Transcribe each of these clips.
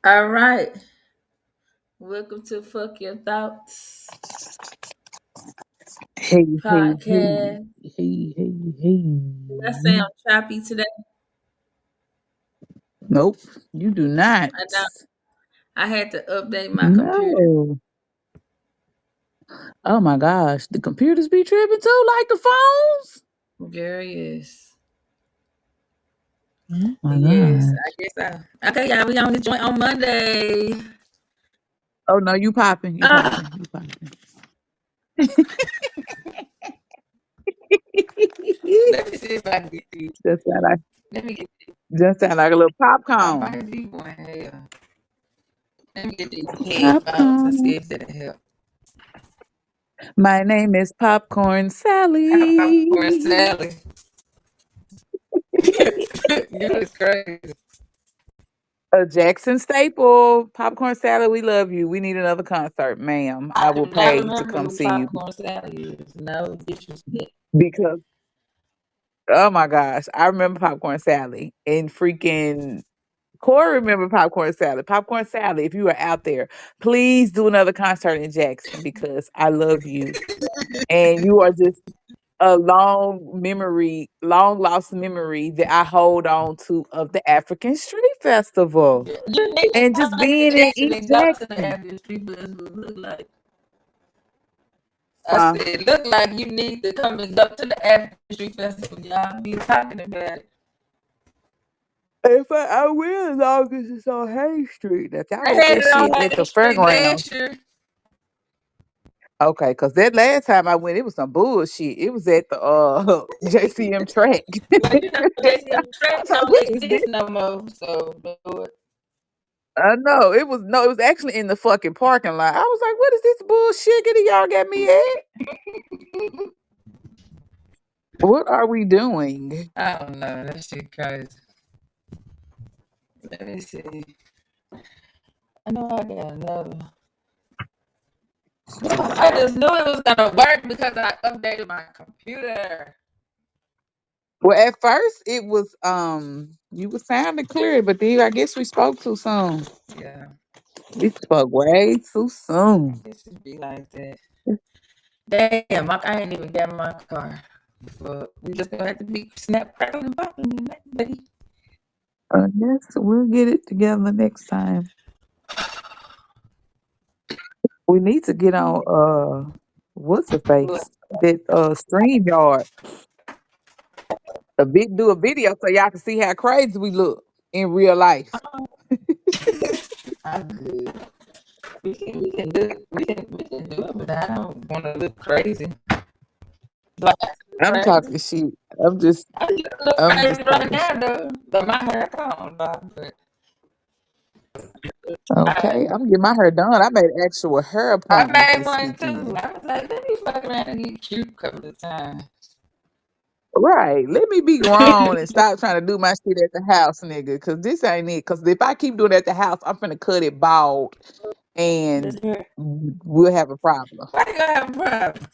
All right. Welcome to Fuck Your Thoughts Hey, hey, hey, podcast. hey, hey, hey. Did I sound choppy today? Nope, you do not. I know. I had to update my computer. No. Oh my gosh, the computers be tripping too, like the phones. Girl, yes. Oh my Yes, I gosh. guess I. Okay, y'all, we on the joint on Monday. Oh no, you popping, you Ah, popping, you popping. let me see if I can get these. just sound like Let me get these. just sound like a little I popcorn. might be one here. Let me get these headphones and see Popcorn. if that'll help. My name is Popcorn Popcorn Sally. Sally. You was crazy. A Jackson staple. Popcorn Sally, we love you. We need another concert, ma'am. I I will do not pay to remember come who see you Popcorn Sally is. No disrespect. because oh my gosh, I remember Popcorn Sally and freaking Corey remember Popcorn Sally. Popcorn Sally, if you are out there, please do another concert in Jackson because I love you and you are just a long lost memory that I hold on to of the African Street Festival You need to and come just out here to being in Jackson East and go to the Jackson. Avenue Street Festival. Look like I Huh? said, look like you need to come and go to the Avenue Street Festival. Y'all be talking about it. If I will, as long as it's on Hay Street. If y'all They got had that it on shit at the Hagen Street fairgrounds. last year. Okay, cause that last time I went, it was some bullshit. It was at the JCM track. But you know, JCM I track was like, don't what is this? exist no more. So, Lord. No, it was no, it was actually in the fucking parking lot. I was like, what is this bullshit that y'all got me at? What are we doing? I don't know. That shit crazy. Let me see. I know I got another. I just knew it was gonna work because I updated my computer. Well, at first it was you were sounding clear, but then I guess we spoke too soon. Yeah, We spoke way too soon. it should be like that. Damn, I ain't even got my car. But we just gonna have to be snap, crackle, and popping in that, buddy. Yes, we'll get it together next time. We need to get on what's the Look, face? That StreamYard. Do a video so y'all can see how crazy we look in real life. I'm good. We can do it. We can do it, but I don't want to look crazy. Do I have to look I'm crazy? talking shit. I'm just I look I'm crazy just right talking now, shit. though. But my hair gone, dog. But I, Okay, I'm getting my hair done. I made an actual hair I appointment made this one too. weekend. I was like, let me fuck around and get cute a couple of times. Right. Let me be grown and stop trying to do my shit at the house, nigga. Cause this ain't it. Cause if I keep doing it at the house, I'm finna cut it bald This and hair. we'll have a problem. Why you gonna have a problem?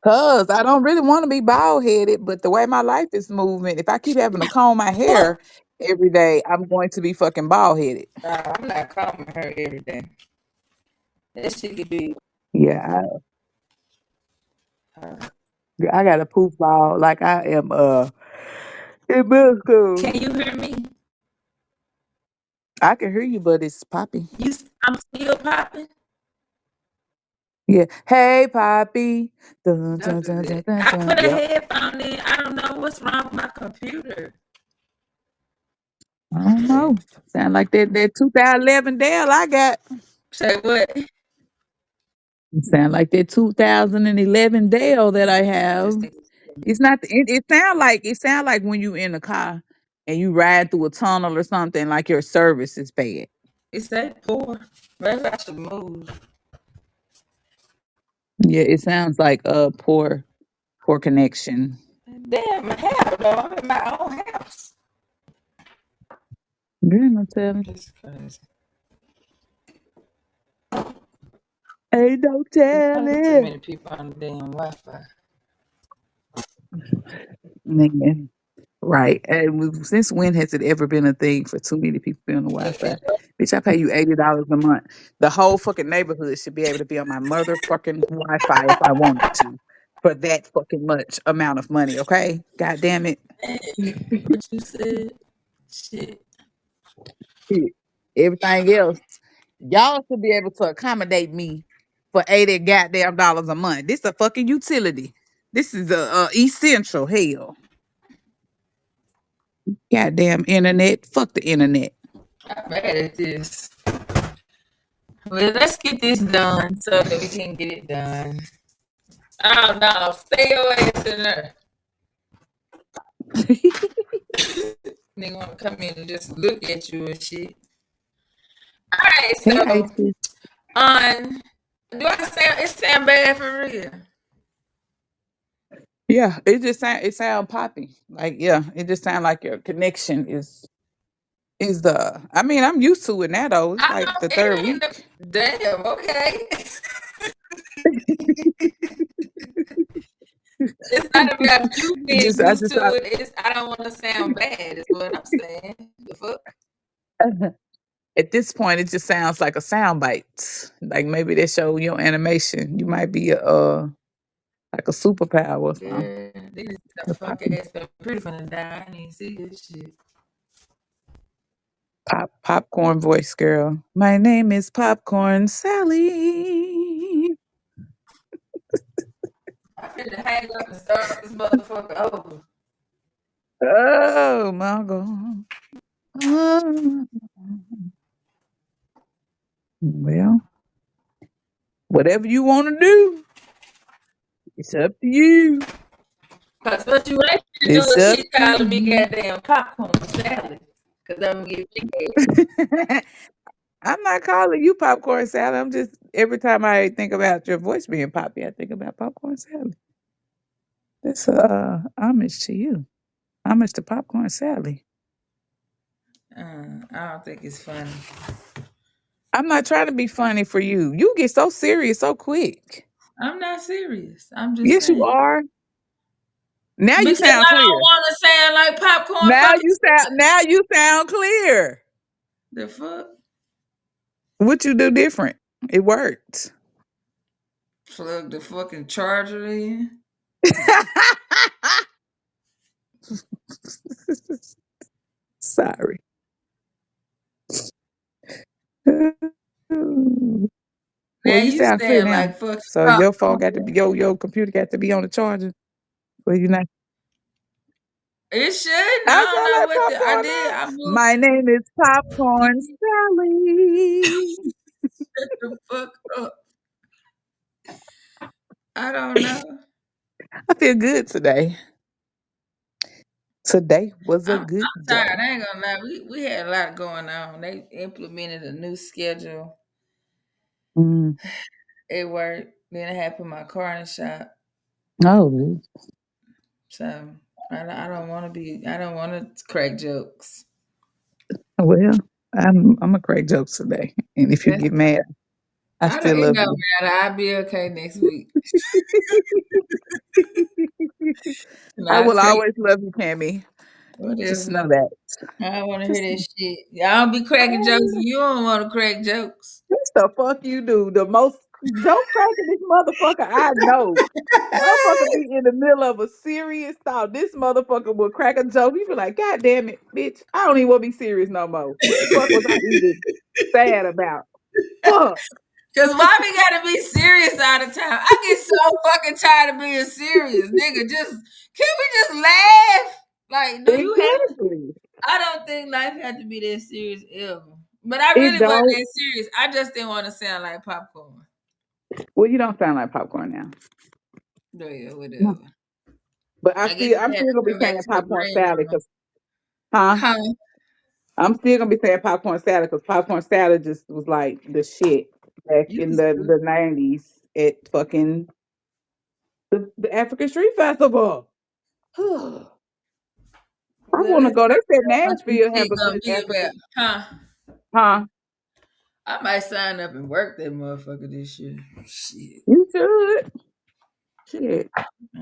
Cause I don't really want to be bald headed, but the way my life is moving, if I keep having to comb my hair every day, I'm going to be fucking bald headed. I'm not combing her every day. That shit could be. Yeah, Uh, I got a poof bald like I am in middle school. can you hear me? I can hear you, but it's Poppy. I'm still popping. Yeah. Hey Poppy. Dun, Don't dun, do dun, dun, that. dun, I dun. put a Yep. headphone in. I don't know what's wrong with my computer. I don't know. Sound like that 2011 Dell I got. Say what? Sound like that 2011 Dell that I Just have. think. It's not. It sound like when you in the car and you ride through a tunnel or something. Like your service is bad. It's that poor. Maybe I should move. Yeah, it sounds like a poor connection. Damn, my house though. I'm in my own house. You know, tell me. That's crazy. Ain't no There's too telling. many people on the damn Wi-Fi. Man. Right. And since when has it ever been a thing for too many people to be on the Wi-Fi? Bitch, I pay you $80 a month. The whole fucking neighborhood should be able to be on my motherfucking Wi-Fi if I wanted to for that fucking much amount of money, okay? God damn it. What you said? Shit. Shit. Everything else, y'all should be able to accommodate me for 80 goddamn dollars a month. This a fucking utility. This is a essential hell. Goddamn internet. Fuck the internet. I'm bad at this. Well, let's get this done so that we can get it done. Oh no, stay your ass in there. Nigga wanna come in and just look at you and shit. Alright, Hey, so Aisha. on do I sound it sound bad for real? Yeah, it sound poppy. Like yeah, it just sound like your connection is the. I mean, I'm used to it now though. It's I like know the third it ain't week. damn, okay. It's not about you being I used just to it. It's I don't want to sound bad. Is what I'm saying. The fuck. at this point, it just sounds like a sound bite. Like maybe they show your animation. You might be like a superpower or something. Girl, this the The fuck ass been pretty finna die. I didn't see this shit. popcorn voice girl. My name is Popcorn Sally. I finna hang up and start this motherfucker over. Oh my god. Oh. Well, whatever you want to do, it's up to you. Cause what you ain't finna do It's is up keep to calling me you. goddamn popcorn salad. Cause I'm gonna get big. I'm not calling you popcorn salad. I'm just every time I think about your voice being poppy, I think about popcorn salad. That's homage to you. Homage to popcorn salad. I don't think it's funny. I'm not trying to be funny for you. You get so serious so quick. I'm not serious. I'm just Yes, you saying. are. Now you Because sound I don't clear. want to sound like popcorn Now fucking you sound. Now you sound clear. the fuck. What you do different? It worked. Plug the fucking charger in. Sorry. Now Well, you you sound clear sound now. like fucking So your phone popcorn. got to be your computer got to be on the charger. Well, you not. It shouldn't. I I don't sound know like what I popcorn did. now. I moved My name is Popcorn Sally. the fuck up. I don't know. I feel good today. Today was a I'm good tired. day. I ain't gonna lie. We had a lot going on. They implemented a new schedule Mm. at work. Then I had to put my car in the shop. Oh, So I don't want to be. I don't want to crack jokes. well, I'm a crack jokes today, and if you That's, get mad, I I don't. still It love don't you. matter. I'll be okay next week. And I I will crack always love you, Cammy. Just whatever. know that. I don't want to hear Just that shit. Y'all be cracking jokes. And you don't want to crack jokes. What the fuck you do? The most joke cracking this motherfucker I know. Motherfucker be in the middle of a serious thought. This motherfucker will crack a joke. You be like, God damn it, bitch. I don't even want to be serious no more. What the fuck was I even sad about? Fuck. Cause why we gotta be serious all the time? I get so fucking tired of being serious, nigga. Just can we just laugh? Like, do you have? Exactly. I don't think life had to be that serious ever. But I It really wasn't don't. that serious. I just didn't want to sound like popcorn. Well, you don't sound like popcorn now. Oh, yeah, No. whatever. But I guess I'm I had still to gonna be come back saying to the popcorn green salad room. because, huh? Huh? I'm still gonna be saying popcorn salad because popcorn salad just was like the shit back You in stupid. the 90s at fucking the African Street Festival. I Well, want to let's go. They talk said about what this Nashville have shit a gonna good be about. African, Huh? huh? I might sign up and work that motherfucker this year. Shit. You should. Shit.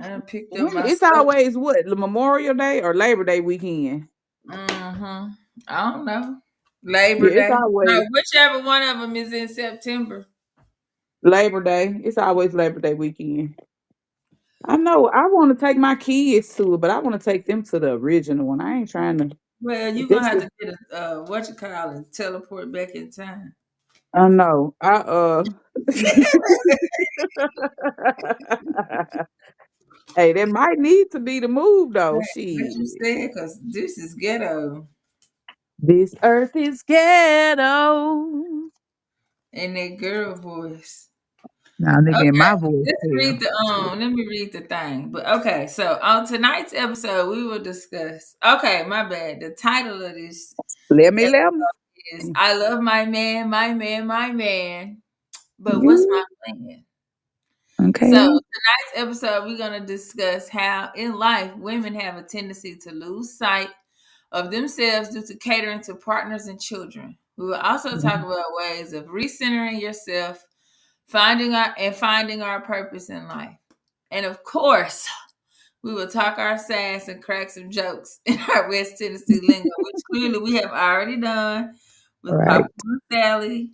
I picked up When my it's stuff. always what, the Memorial Day or Labor Day weekend? Mm-hmm. I don't know. Labor Yeah, it's Day. always No, whichever one of them is in September. Labor Day. It's always Labor Day weekend. I know. I want to take my kids to it, but I want to take them to the original one. I ain't trying to. Well, you're gonna That's have just. to get a what you call it, teleport back in time. I know. Hey, that might need to be the move though. What Shit. you said, because this is ghetto. This earth is ghetto. In that girl voice. Now, nigga, in Okay, my voice, let's read hell. the let me read the thing. But okay, so on tonight's episode, we will discuss. Okay, my bad. The title of this Let 'em. is "I love my man, my man, my man." But what's Yeah. my plan? So Okay. tonight's episode, we're gonna discuss how in life women have a tendency to lose sight of themselves due to catering to partners and children. We will also talk Mhm. about ways of recentering yourself, finding our purpose in life. And of course, we will talk our sass and crack some jokes in our West Tennessee lingo, which clearly we have already done with Right. Popcorn Sally.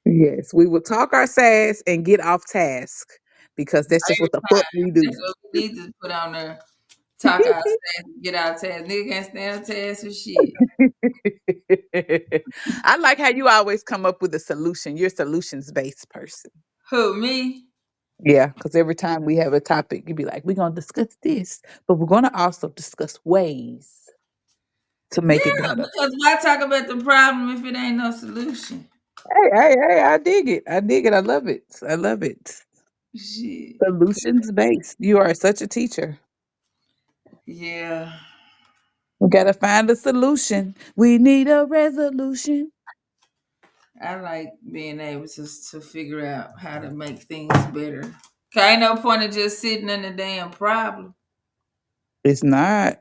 Yes, we will talk our sass and get off task because that's just what the fuck we do. That's what we need to put on there. Talk our sass, get our task. Nigga can't stand a task for shit. I like how you always come up with a solution. You're a solutions based person. Who, me? Yeah, because every time we have a topic, you'd be like, we're going to discuss this, but we're going to also discuss ways to Yeah, make it better. because why talk about the problem if it ain't no solution? Hey, I dig it. I dig it. I love it. I love it. Shit. Solutions based. You are such a teacher. Yeah. We got to find a solution. We need a resolution. I like being able to figure out how to make things better. Cause ain't no point of just sitting in the damn problem. It's not,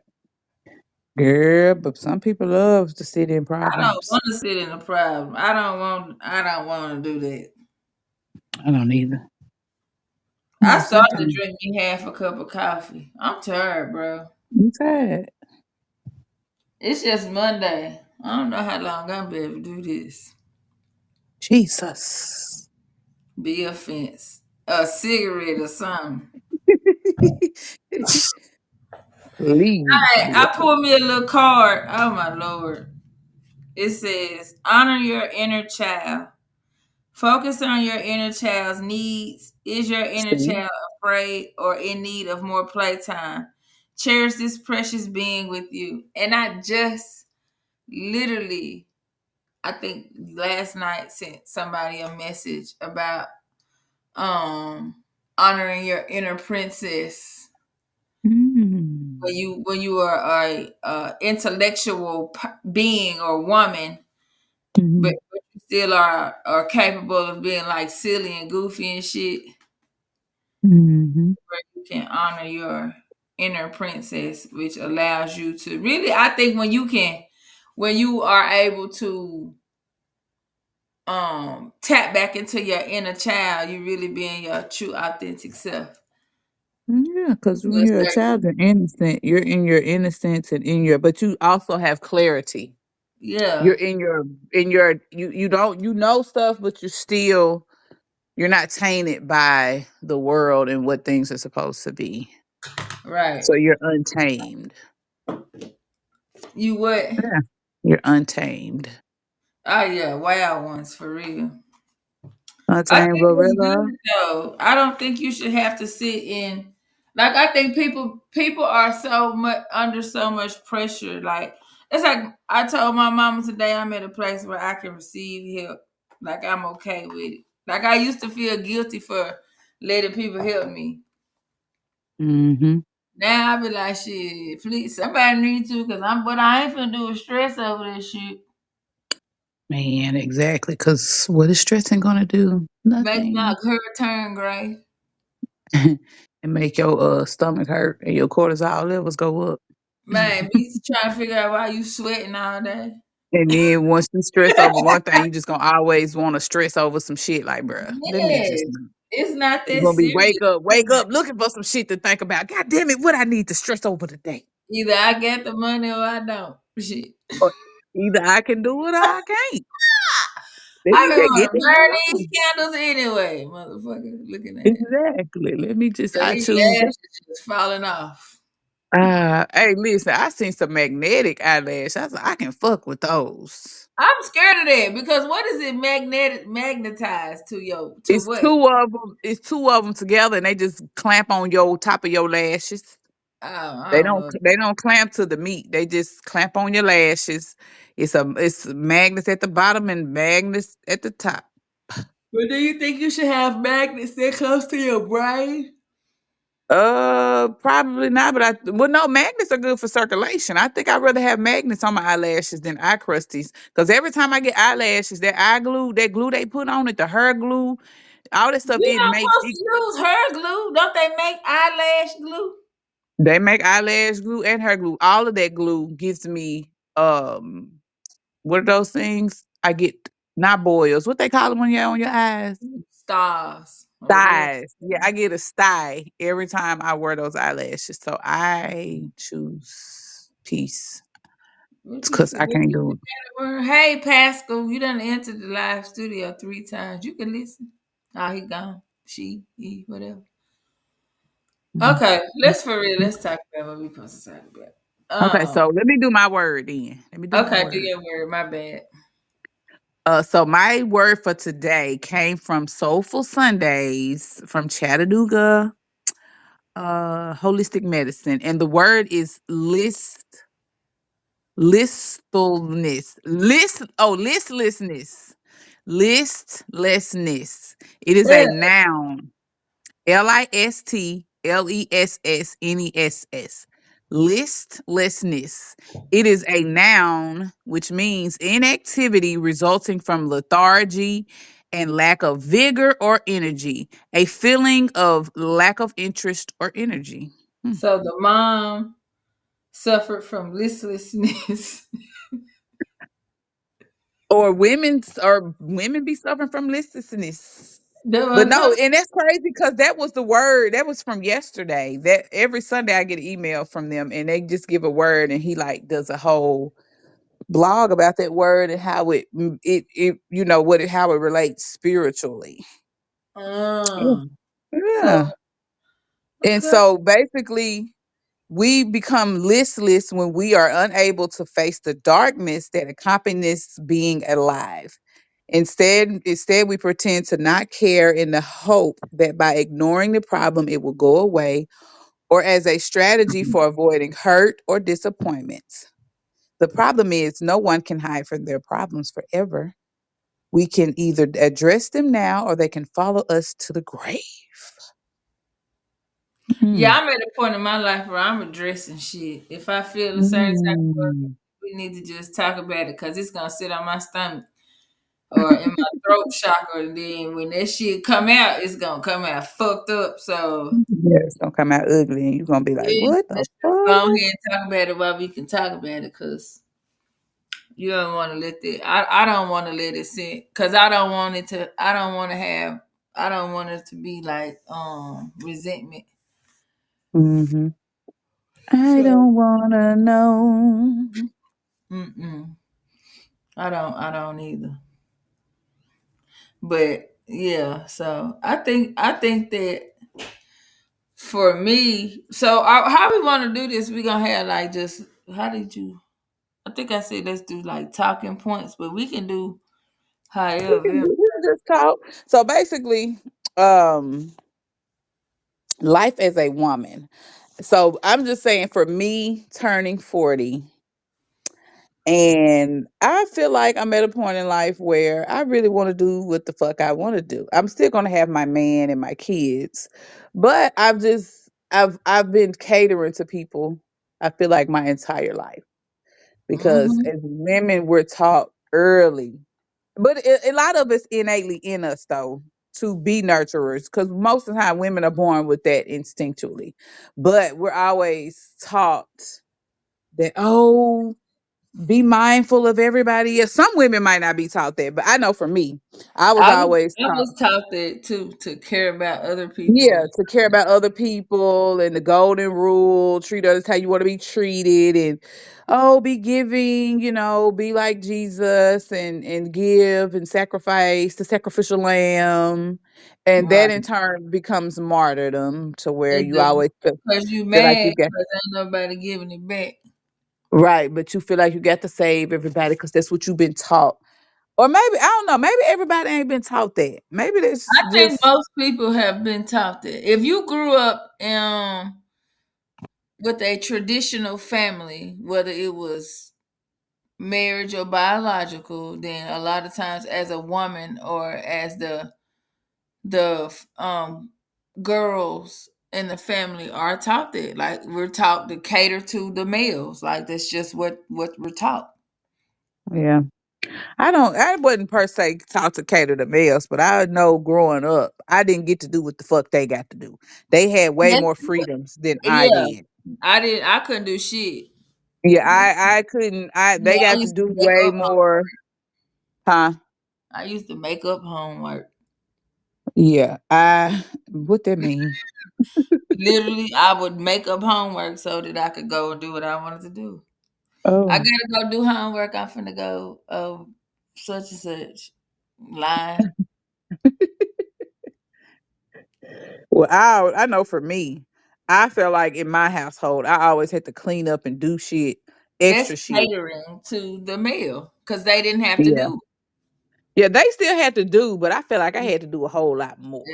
girl, but some people love to sit in I don't problems. want to sit in the problem. I don't want to do that. I don't either. I No, started to sometimes drink me half a cup of coffee. I'm tired, bro. I'm tired. It's just Monday. I don't know how long I'm be able to do this. Jesus. Be a fence. A cigarette or something. Please Hey, be a I pulled me a little card. Oh my lord. It says honor your inner child. Focus on your inner child's needs. Is your inner see. child afraid or in need of more playtime? Cherish this precious being with you. And I just literally, I think last night sent somebody a message about um honoring your inner princess. Mm. When you are a intellectual being or woman, but Mhm. you still are capable of being like silly and goofy and shit. Mhm. Where you can honor your inner princess, which allows you to really, I think when you are able to tap back into your inner child, you really being your true authentic self. Yeah, because To when a you're a certain- child, you're innocent. You're in your innocence and in your, but you also have clarity. You're Yeah, you don't, you know stuff, but you're not tainted by the world and what things are supposed to be. right. So you're untamed. You what? Yeah. You're untamed. Oh yeah, wild ones for real. I Untamed think it's gorilla. good though. I don't think you should have to sit in like I think people are so much under so much pressure. Like it's like I told my mama today I'm at a place where I can receive help. Like I'm okay with it. Like I used to feel guilty for letting people help me. Mm-hmm. Now I be like, shit, please somebody need to because but I ain't finna do a stress over this shit. Man, exactly. Because what is stressing gonna do? Make my Nothing. hair turn gray. And make your stomach hurt and your cortisol levels go up. Man, be trying to figure out why you sweating all day. And then once you stress over one thing, you just gonna always want to stress over some shit like, bruh, let me just Yes. It's not You're that gonna be serious. wake up, looking for some shit to think about. God damn it, what I need to stress over today. Either I get the money or I don't. Shit. Or either I can do it or I can't. Let I me be just get want to this burn shit these over. candles anyway, motherfucker. Looking at it. Exactly. Let me just So I these choose lashes just falling off. hey listen, I seen some magnetic eyelash. I was like, I can fuck with those. I'm scared of that because what is it magnetized to your to It's what? two of them. It's two of them together, and they just clamp on your top of your lashes. Oh, I They don't don't. know. They don't clamp to the meat. They just clamp on your lashes. It's magnets at the bottom and magnets at the top. But do you think you should have magnets that close to your brain? Probably not. But well, no, magnets are good for circulation. I think I'd rather have magnets on my eyelashes than eye crusties. Because every time I get eyelashes, that glue they put on it, the hair glue, all that stuff, You're it not makes supposed it. to use hair glue. Don't they make eyelash glue? They make eyelash glue and hair glue. All of that glue gives me what are those things? I get not boils. What they call them when you're on your eyes? Stars or whatever. Styes. Yeah, I get a sty every time I wear those eyelashes. So I choose peace What you because say? I What can't you do said that word? Hey, Pascal, you done entered the live studio 3 times. You can listen. Oh, he gone. She, he, whatever. it. Okay, let's for real. Let's talk about what we supposed to talk about. Okay, so let me do my word then. Let me do my Okay, do word. your word. My bad. So my word for today came from Soulful Sundays from Chattanooga, holistic medicine, and the word is listlessness. Listlessness. Listlessness. It is a Yeah. noun. Listlessness. Listlessness. It is a noun which means inactivity resulting from lethargy and lack of vigor or energy, a feeling of lack of interest or energy. Hmm. So the mom suffered from listlessness. Or women be suffering from listlessness. That's what But I'm no, talking. and that's crazy because that was the word that was from yesterday. That every Sunday I get an email from them and they just give a word and he like does a whole blog about that word and how it what it how it relates spiritually. Yeah. Mm. So Yeah. And okay. so basically we become listless when we are unable to face the darkness that accompanies being alive. Instead, we pretend to not care in the hope that by ignoring the problem, it will go away, or as a strategy for avoiding hurt or disappointments. The problem is, no one can hide from their problems forever. We can either address them now or they can follow us to the grave. Yeah, Mm. I'm at a point in my life where I'm addressing shit. If I feel a certain type of way, Mm. we need to just talk about it because it's gonna sit on my stomach or in my throat chakra, and then when that shit come out, it's gonna come out fucked up. So Yeah, it's gonna come out ugly, and you're gonna be like, yeah, "What the let's just go fuck?" ahead and talk about it while we can talk about it, cause you don't want to let that. I don't want to let it sit, cause I don't want it to. I don't want to have. I don't want it to be like resentment. Hmm. I So don't wanna know. mm-mm, I don't either. But yeah, so I think that for me, so how we want to do this? We gonna have like just how did you? I think I said let's do like talking points, but we can do however. We can just talk. So basically, um, life as a woman. So I'm just saying, for me, turning 40. And I feel like I'm at a point in life where I really want to do what the fuck I want to do. I'm still going to have my man and my kids, but I've been catering to people. I feel like my entire life because Mm-hmm. as women we're taught early, but a lot of it's innately in us though to be nurturers because most of the time women are born with that instinctually, but we're always taught that, oh, be mindful of everybody else. Some women might not be taught that, but I know for me, I was I was always I taught. was taught that too, to care about other people. Yeah, to care about other people and the golden rule, treat others how you want to be treated, and oh, be giving, be like Jesus and give and sacrifice the sacrificial lamb. And that Right. in turn becomes martyrdom to where It you do. always Because you feel like mad you get because ain't nobody giving it back. right, but you feel like you got to save everybody because that's what you've been taught. Or maybe, I don't know, maybe everybody ain't been taught that. Maybe that's I think just most people have been taught that. If you grew up with a traditional family, whether it was marriage or biological, then a lot of times as a woman or as the girls in the family are taught that. Like we're taught to cater to the males. Like that's just what we're taught. yeah. I wasn't per se taught to cater to males, but I know growing up, I didn't get to do what the fuck they got to do. They had way Yes, more freedoms than I yeah. did. I couldn't do shit. Yeah, I couldn't Yeah, they I got to used to do make way up more. Huh? I used to make up homework. Yeah. I what that mean? Literally, I would make up homework so that I could go and do what I wanted to do. I Oh. gotta go do homework. I'm finna go such and such. Line. Well, I know for me, I felt like in my household, I always had to clean up and do shit, That's extra shit. catering to the meal because they didn't have to Yeah. do Yeah, they still had to do, but I felt like I it. had to do a whole lot more.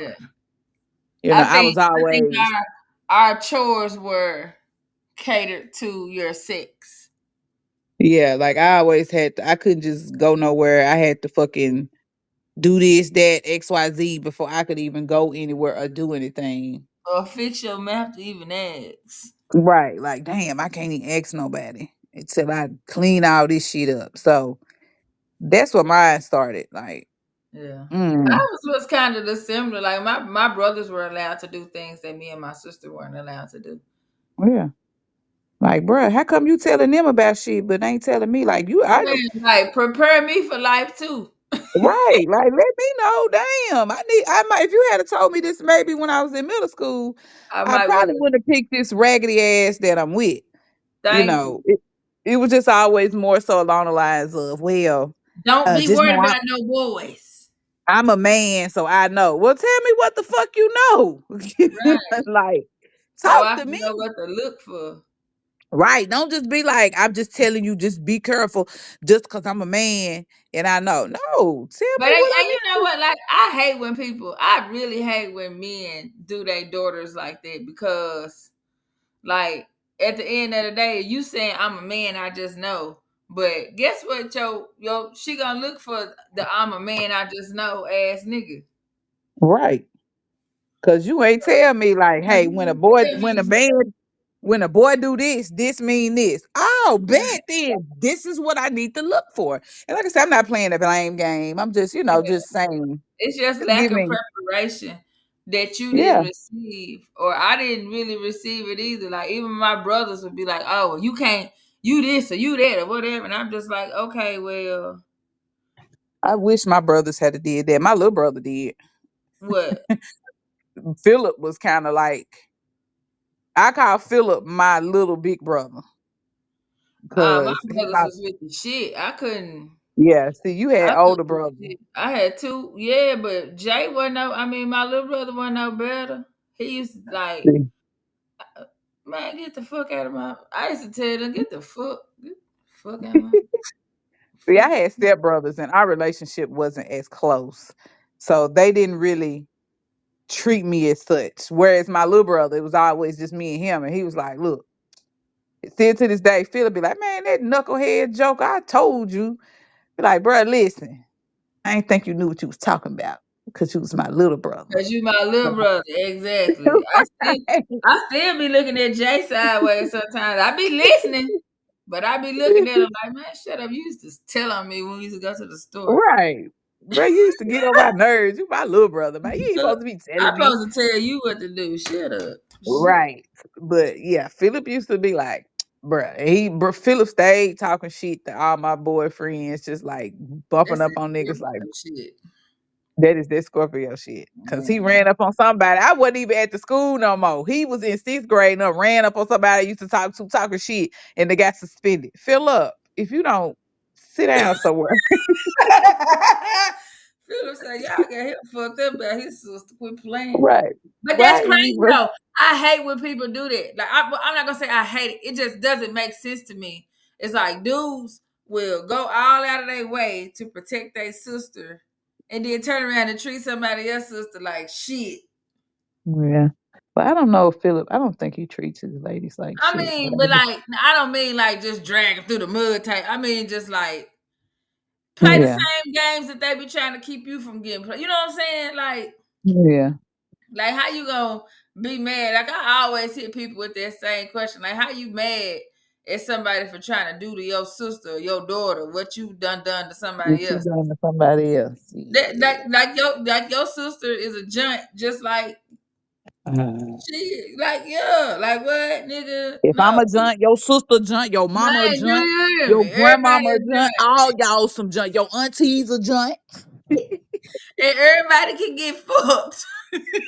Yeah. I I was think I think always our chores were catered to your sex. yeah, like I always had to, I couldn't just go nowhere. I had to fucking do this, that, XYZ before I could even go anywhere or do anything. Or fix your mouth to even ask. Right. Like, damn, I can't even ask nobody until I clean all this shit up. So that's where mine started. Like, Yeah. mm, Ours was kind of the similar. Like my brothers were allowed to do things that me and my sister weren't allowed to do. yeah. Like, bruh, how come you telling them about shit but ain't telling me? Like, Man, like prepare me for life too. right. Like, let me know. Damn. I might, if you had told me this maybe when I was in middle school, I I might would probably have. wouldn't have picked this raggedy ass that I'm with. You Thank know, you. it was just always more so along the lines of, well, Don't be just worried know about no boys. I'm a man, so I know. Well, tell me what the fuck you know. Right. Like, So talk I to can me. know what to look for. Right. Don't just be like, I'm just telling you, just be careful just because I'm a man and I know. No, tell But me what I and need you know to. what? Like I hate when people. I really hate when men do their daughters like that because, like, at the end of the day, you saying I'm a man, I just know. But guess what? Yo, she gonna look for the I'm a man, I just know ass nigga. Right. Cause you ain't tell me like, Like, hey, you didn't tell me. when a boy do this, this mean this. Oh, bet Right. then this is what I need to look for. And like I said, I'm not playing the blame game. I'm just, just saying, It's just just lack give of me, preparation that you yeah, didn't receive, or I didn't really receive it either. Like even my brothers would be like, "Oh, well, you can't, you this or you that or whatever," and I'm just like, "Okay, well, I wish my brothers had did that. My little brother did. what?" Philip was kind of like I call Philip my little big brother My because brothers was with the shit. I couldn't. yeah. See, you had I couldn't older do brother. shit. I had two, yeah, but Jay wasn't no. I mean, my little brother wasn't no better. He used to like, See, man, get the fuck out of my. I used to tell them, get the fuck out of my. see, I Fuck. had stepbrothers, and our relationship wasn't as close, so they didn't really treat me as such. Whereas my little brother, it was always just me and him, and he was like, "Look." Still to this day, Philip be like, "Man, that knucklehead joker, I told you." Be like, "Bro, listen, I ain't think you knew what you was talking about because you was my little brother." Cause you my little brother, exactly. I still be looking at Jay sideways sometimes. I be listening, but I be looking at him like, man, shut up. You used to tell on me when we used to go to the store. Right. Bro, you used to get on my nerves. You my little brother, man. You ain't supposed to be I'm telling me. supposed to tell you what to do. Shut up. Shut. Right. But yeah, Philip used to be like, Philip stayed talking shit to all my boyfriends, just like bumping That's up that on niggas like Scorpio shit. that is that Scorpio shit. Cause he Man. ran up on somebody. I wasn't even at the school no more. He was in sixth grade and ran up on somebody I used to talk to talking shit and they got suspended. Philip, if you don't sit down somewhere. Philip said, y'all got him fucked up about his sister. Quit playing. Right. But that's Right. crazy though. I hate when people do that. Like I'm not gonna say I hate it. It just doesn't make sense to me. It's like dudes will go all out of their way to protect their sister, and then turn around and treat somebody else's sister like shit. Yeah. But I don't know if Philip, I don't think he treats his ladies like I shit. But mean, but like I don't mean like just dragging through the mud type. I mean just like play the yeah. same games that they be trying to keep you from getting played. You know what I'm saying? Yeah. Like how you gonna be mad? Like I always hit people with that same question. Like how you mad at somebody for trying to do to your sister or your daughter what you done to What somebody you else? done to somebody else? That Yeah. like your sister is a junt, just like Uh, she like yeah, like what nigga? if I'm No, a junt, your sister junt, your mama a man, do junt, you hear your me? Everybody grandmama a is junt, all y'all some junt, your aunties a junt, and everybody can get fucked.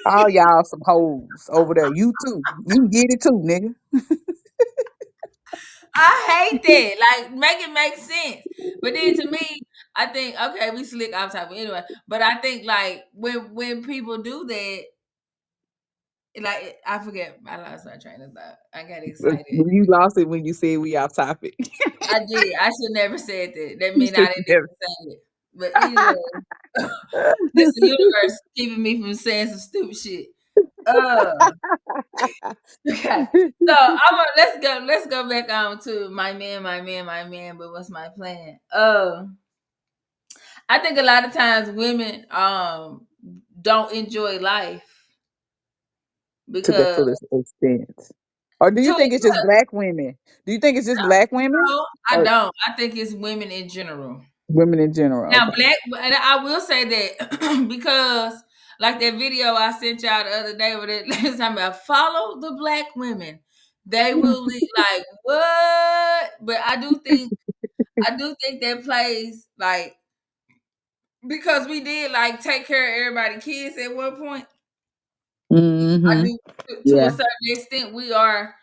all y'all some hoes over there. You too. You can get it too, nigga. I hate that. Like, make it make sense. But then to me, I think okay, we slick off topic anyway. But I think like when people do that, like I forget, I lost my train of thought. I got excited. You lost it when you said we off topic. I did. I should never said that. That You mean I should didn't never. even say it. But anyway, this the universe keeping me from saying some stupid shit. Uh, okay. So I'm gonna let's go back on to my man, my man, my man. But what's my plan? I think a lot of times women don't enjoy life To the because fullest extent. Or do to you think it's just look, black women? Do you think it's just black women no, I or don't. I think it's women in general. women in general? Now, Okay. black, and I will say that because, like that video I sent y'all the other day, where that last time about follow the black women, they will lead, like what? But I do think that plays like because we did like take care of everybody's kids at one point. I Mm-hmm. do to a Yeah. certain extent we are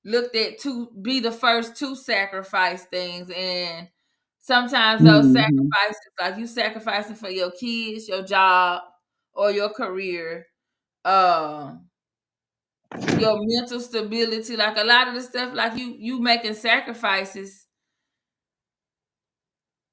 looked at to be the first to sacrifice things and sometimes those Mm-hmm. sacrifices like you sacrificing for your kids, your job, or your career, um your mental stability, like a lot of the stuff like you making sacrifices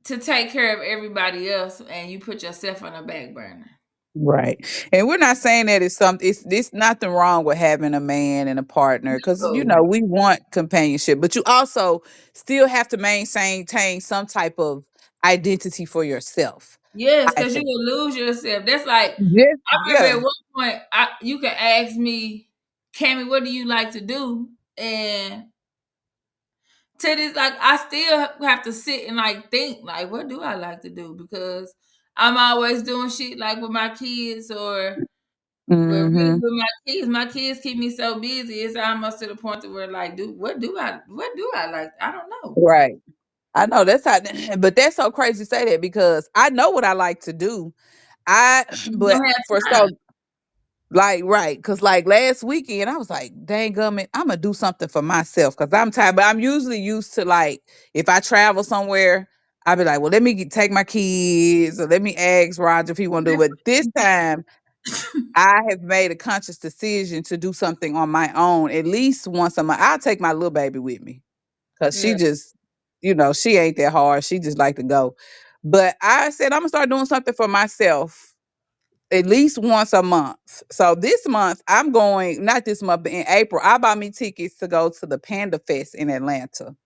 to take care of everybody else and you put yourself on a back burner. Right. And we're not saying that it's something it's nothing wrong with having a man and a partner because So we want companionship, but you also still have to maintain some type of identity for yourself. yes, I because you think. will lose yourself. That's like Yes, I yeah. remember at one point you can ask me, Cammy, what do you like to do? And to this, like I still have to sit and like think, like, what do I like to do? Because I'm always doing shit like with my kids or but really Mm-hmm. with my kids. My kids keep me so busy. It's almost to the point to where like, what do I like? I don't know. Right. I know that's how, but that's so crazy to say that because I know what I like to do. I, You but don't have for time. so like right, because like last weekend I was like, dang gummit, I'm gonna do something for myself because I'm tired. But I'm usually used to like if I travel somewhere, I'll be like, well, let me take my kids or let me ask Roger if he want to do. But this time I have made a conscious decision to do something on my own at least once a month. I'll take my little baby with me because she Yeah. just, she ain't that hard. She just like to go. But I said I'm gonna start doing something for myself at least once a month. So this month I'm going, not this month, but in April, I bought me tickets to go to the Panda Fest in Atlanta.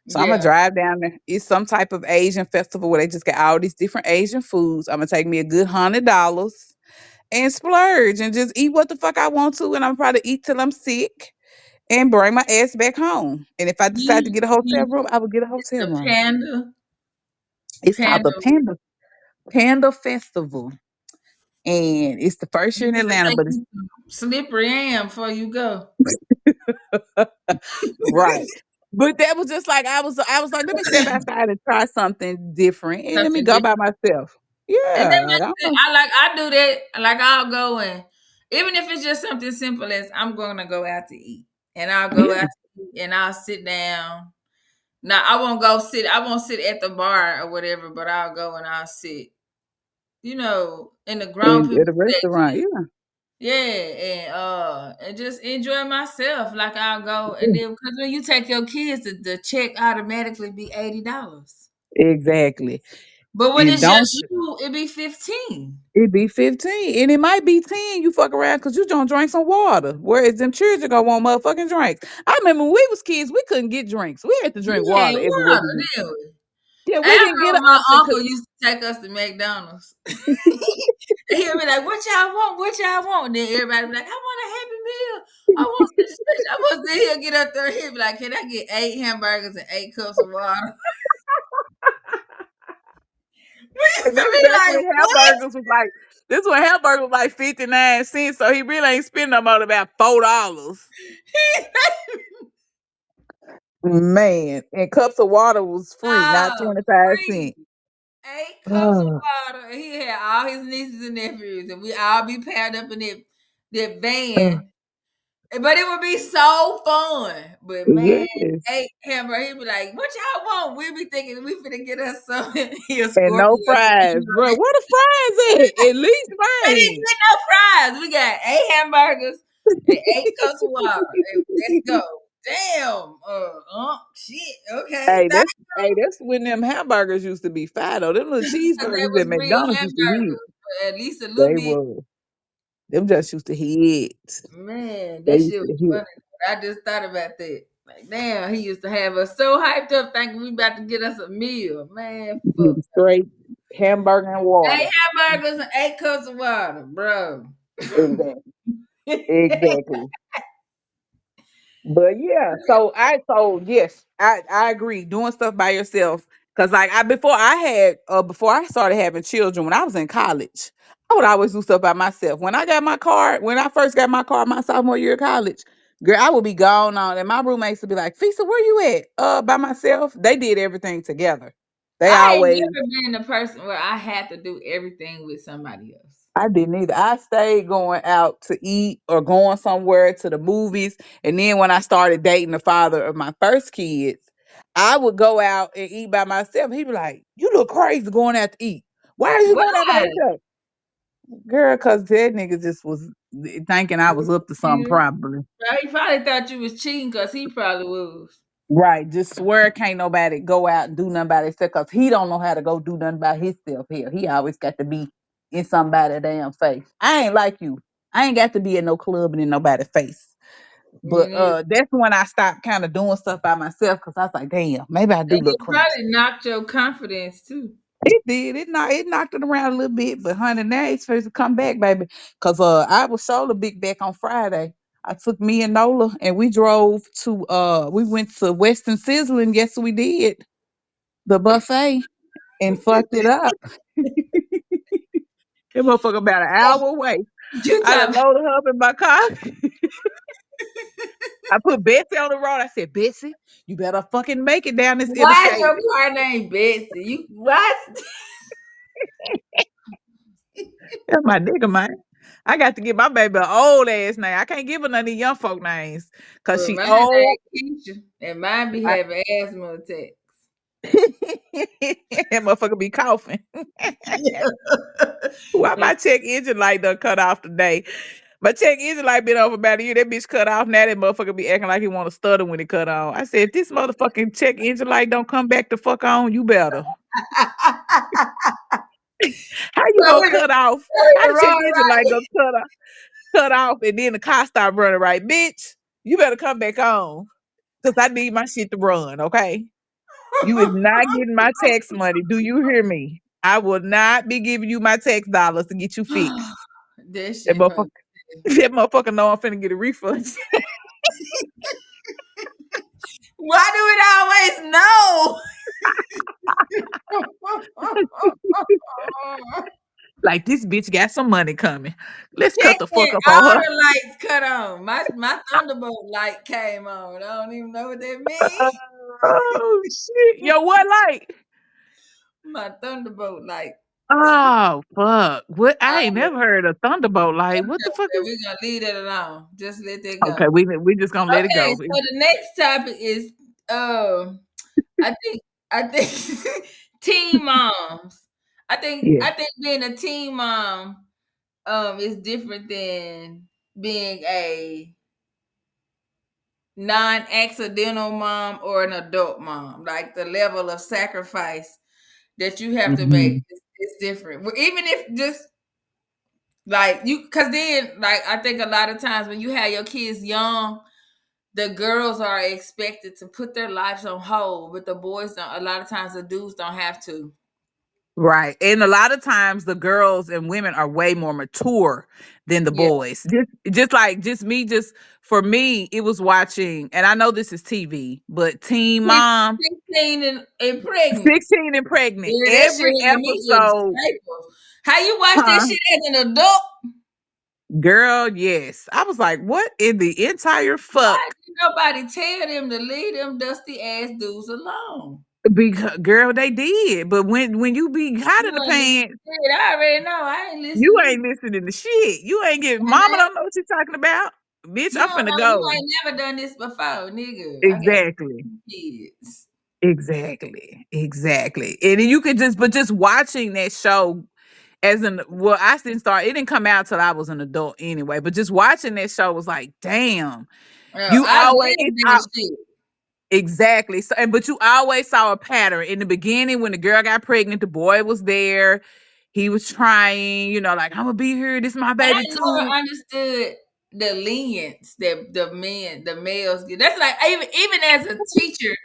So I'm gonna Yeah. drive down there. It's some type of Asian festival where they just got all these different Asian foods. I'm gonna take me a good $100 and splurge and just eat what the fuck I want to, and I'm probably eat till I'm sick and bring my ass back home. And if I decide to You, get a hotel you, room, I will get a it's hotel the room. panda, It's called panda. the Panda Festival, and it's the first year You in better Atlanta, take but it's you some slippery ham before you go. right. But that was just like I was like, let me step outside and try something different and let me Something go different. by myself. And that Yeah, like makes I sense. don't I do that. Like I'll go and even if it's just something simple as I'm gonna go out to eat. And I'll go out yeah, to eat and I'll sit down. Now I won't sit at the bar or whatever, but I'll go and I'll sit, in the grown people at a restaurant, section. yeah. Yeah, and just enjoy myself. Like I'll go and then because when you take your kids, the check automatically be $80. Exactly. But when And it's don't just you, it be 15. it be 15 and it might be 10 you fuck around because you don't drink some water. Whereas them children gonna want motherfucking drinks. I remember when we was kids, we couldn't get drinks. We had to drink We had water everywhere we water, went. didn't we? Yeah, And we I didn't get an remember my option because uncle used to take us to McDonald's. And he'll be like, "What y'all want? What y'all want?" And then everybody be like, "I want a Happy Meal. I want such and such." I want. Then he'll get up there and he'll be like, "Can I get 8 hamburgers and 8 cups of water?" We used to be that's like, when hamburgers was like this when hamburger was like 59 cents. So he really ain't spending no more than about $4. "What?" Man, and cups of water was free, not Oh, 25 free. cents. 8 cups of Oh, water. And he had all his nieces and nephews, and we all be paired up in that oh, van. But it would be so fun. But man, yes. 8 hamburger, he'd be like, "What y'all want?" We'd be thinking we finna get us something. He'll And no Scorpio. fries, bro. Where the fries at? At least We didn't mine. get no fries. We got 8 hamburgers and 8 cups of water. And let's go. Damn. Shit. Okay. Hey, that's when them hamburgers used to be fat though. Them little Because they cheeseburgers was at real McDonald's used to hit. hamburgers. But at least a little They bit. were. Them just used to hit. Man, They that used shit was to hit. funny. I just thought about that. Like, damn, he used to have us so hyped up thinking we about to get us a meal. Man, fuck. Getting straight hamburger and water. 8 hamburgers and 8 cups of water, bro. Exactly. Exactly. But yeah, so yes, I agree. Doing stuff by yourself. Cause like before I started having children when I was in college, I would always do stuff by myself. When I first got my car my sophomore year of college, girl, I would be gone on and my roommates would be like, Fisa, where you at? By myself. They did everything together. They I ain't always never been the person where I had to do everything with somebody else. I didn't either. I stayed going out to eat or going somewhere to the movies. And then when I started dating the father of my first kids, I would go out and eat by myself. He'd be like, "You look crazy going out to eat. Why are you going out by Why? yourself?" Girl, because that nigga just was thinking I was up to something You, probably. he probably thought you was cheating because he probably was. Right. Just swear can't nobody go out and do nothing by themselves because he don't know how to go do nothing by himself here. He always got to be in somebody's damn face. I ain't like you. I ain't got to be in no club and in nobody's face. Me But neither. that's when I stopped kind of doing stuff by myself because I was like, damn, maybe I do And look it crazy. probably knocked your confidence too. It did. It knocked it around a little bit, but honey, now it's supposed to come back, baby. Cause I was sure the big back on Friday. I took me and Nola and we went to Western Sizzling. Guess we did the buffet and fucked it up. That motherfucker about an hour away. You I done talking loaded her up in my car. I put Betsy on the road. I said, Betsy, you better fucking make it down this why is interstate. your car named Betsy? You what? That's my nigga, man. I got to give my baby an old ass name. I can't give her none of these young folk names. Cause Well, she mine old. ain't Keisha, and mine be I, having asthma attacks. that motherfucker be coughing. Why my check engine light done cut off today? My check engine light been over about a year. That bitch cut off. Now that motherfucker be acting like he want to stutter when it cut on. I said, if this motherfucking check engine light don't come back the fuck on, you better. How you so gonna we the, cut off? so we How the the check wrong engine light light. gonna cut off and then the car start running right? Bitch, you better come back on. Cause I need my shit to run, okay? You is not getting my tax money. Do you hear me? I will not be giving you my tax dollars to get you fixed. That That shit motherfucker, funny. that motherfucker know I'm finna get a refund. Why do it always know? Like this bitch got some money coming. Let's cut Check the fuck it. up All on her. the lights cut on. My Thunderbolt light came on. I don't even know what that means. Oh shit. Yo, what light? My Thunderbolt light. Oh fuck. What I ain't All never heard of Thunderbolt light. What the fuck is we're gonna leave that alone. Just let that okay, go. we just gonna let it Okay, go. so the next topic is I think teen moms. Yeah. I think being a teen mom is different than being a non-accidental mom or an adult mom. Like the level of sacrifice that you have to make Hmm. is different. Well, even if just like you, because then like I think a lot of times when you have your kids young, the girls are expected to put their lives on hold, but the boys don't. A lot of times the dudes don't have to. Right. And a lot of times the girls and women are way more mature than the Yeah, boys. Just like just me, just for me, it was watching, and I know this is TV, but Teen Mom, 16 and pregnant. 16 and pregnant. Yeah, that shit Every hit me with episode, staples. How you watch that huh? shit as an adult? Girl, yes. I was like, what in the entire Why fuck? did nobody tell them to leave them dusty ass dudes alone? Because girl, they did. But when you be hot You in the ain't listen pants, to it. I already know. I ain't you listening ain't either. listening to shit. You ain't get And mama don't know what you're talking about. Bitch, you I'm don't finna know. You go. ain't never done this before, nigga. I got Exactly. kids. Exactly. Exactly. And then you could just but just watching that show as an well, I didn't start it didn't come out till I was an adult anyway. But just watching that show was like, damn, you I always lived that shit. exactly. So and but you always saw a pattern. In the beginning, when the girl got pregnant, the boy was there. He was trying, like, I'm gonna be here. This is my But baby I never too. understood the lenience that the males get. That's like even as a teacher,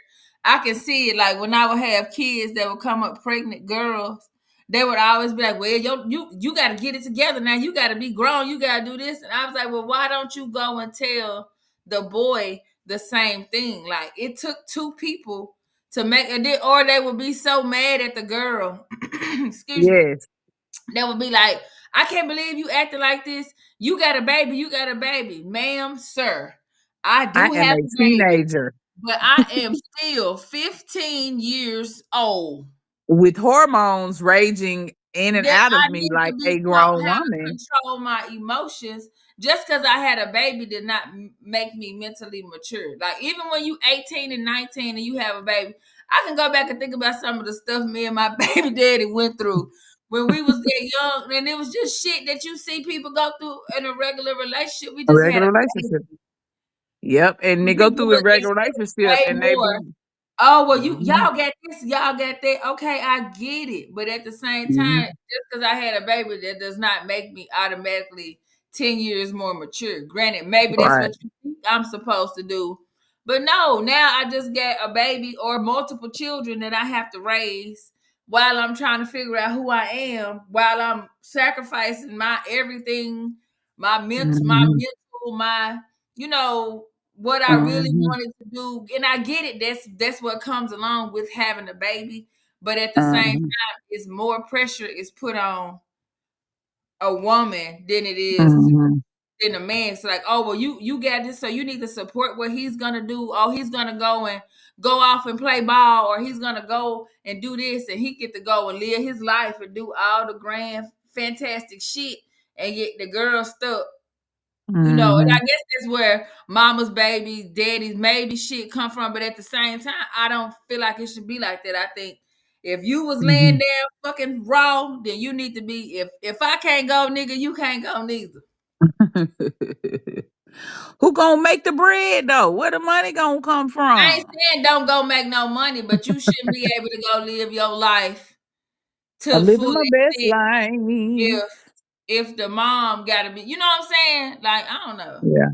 I can see it. Like when I would have kids that would come up pregnant girls, they would always be like, "Well, you got to get it together now. You got to be grown. You got to do this." And I was like, "Well, why don't you go and tell the boy the same thing?" Like it took two people to make it, or they would be so mad at the girl. Excuse me, Yes. they would be like, I can't believe you acting like this. You got a baby. You got a baby. Ma'am, sir, I I do am have a a baby, teenager but I am still 15 years old. with hormones raging in and That out of I me need to like be a taught grown how to woman. control my emotions. Just because I had a baby did not make me mentally mature. Like even when you 18 and 19 and you have a baby, I can go back and think about some of the stuff me and my baby daddy went through when we was that young, and it was just shit that you see people go through in a regular relationship. We A just had regular a relationship. baby. Yep. And they go People through a would regular expect relationship way and they more. be Oh well, mhm, y'all got this, y'all got that. Okay, I get it, but at the same time, mhm. just because I had a baby, that does not make me automatically 10 years more mature. Granted, maybe that's Right. what you think I'm supposed to do, but no. Now I just got a baby or multiple children that I have to raise while I'm trying to figure out who I am, while I'm sacrificing my everything, my Mhm, mental, my you know what I really mhm, wanted to do. And I get it. That's what comes along with having a baby. But at the same mhm, time, it's more pressure is put on a woman than it is mhm. than a man. So like, oh well, you got this, so you need to support what he's gonna do. Oh, he's gonna go and go off and play ball, or he's gonna go and do this, and he get to go and live his life and do all the grand, fantastic shit, and yet the girl stuck. And I Mhm, guess that's where mama's baby, daddy's maybe shit come from. But at the same time, I don't feel like it should be like that. I think if you was laying mhm. there fucking raw, then you need to be. If I can't go, nigga, you can't go neither. Who gonna make the bread though? Where the money gonna come I ain't from? saying don't go make no money, but you shouldn't be able to go live your life to I'm the living full my best extent life. if if the mom gotta be, you know what I'm saying? Like, I don't know. Yeah,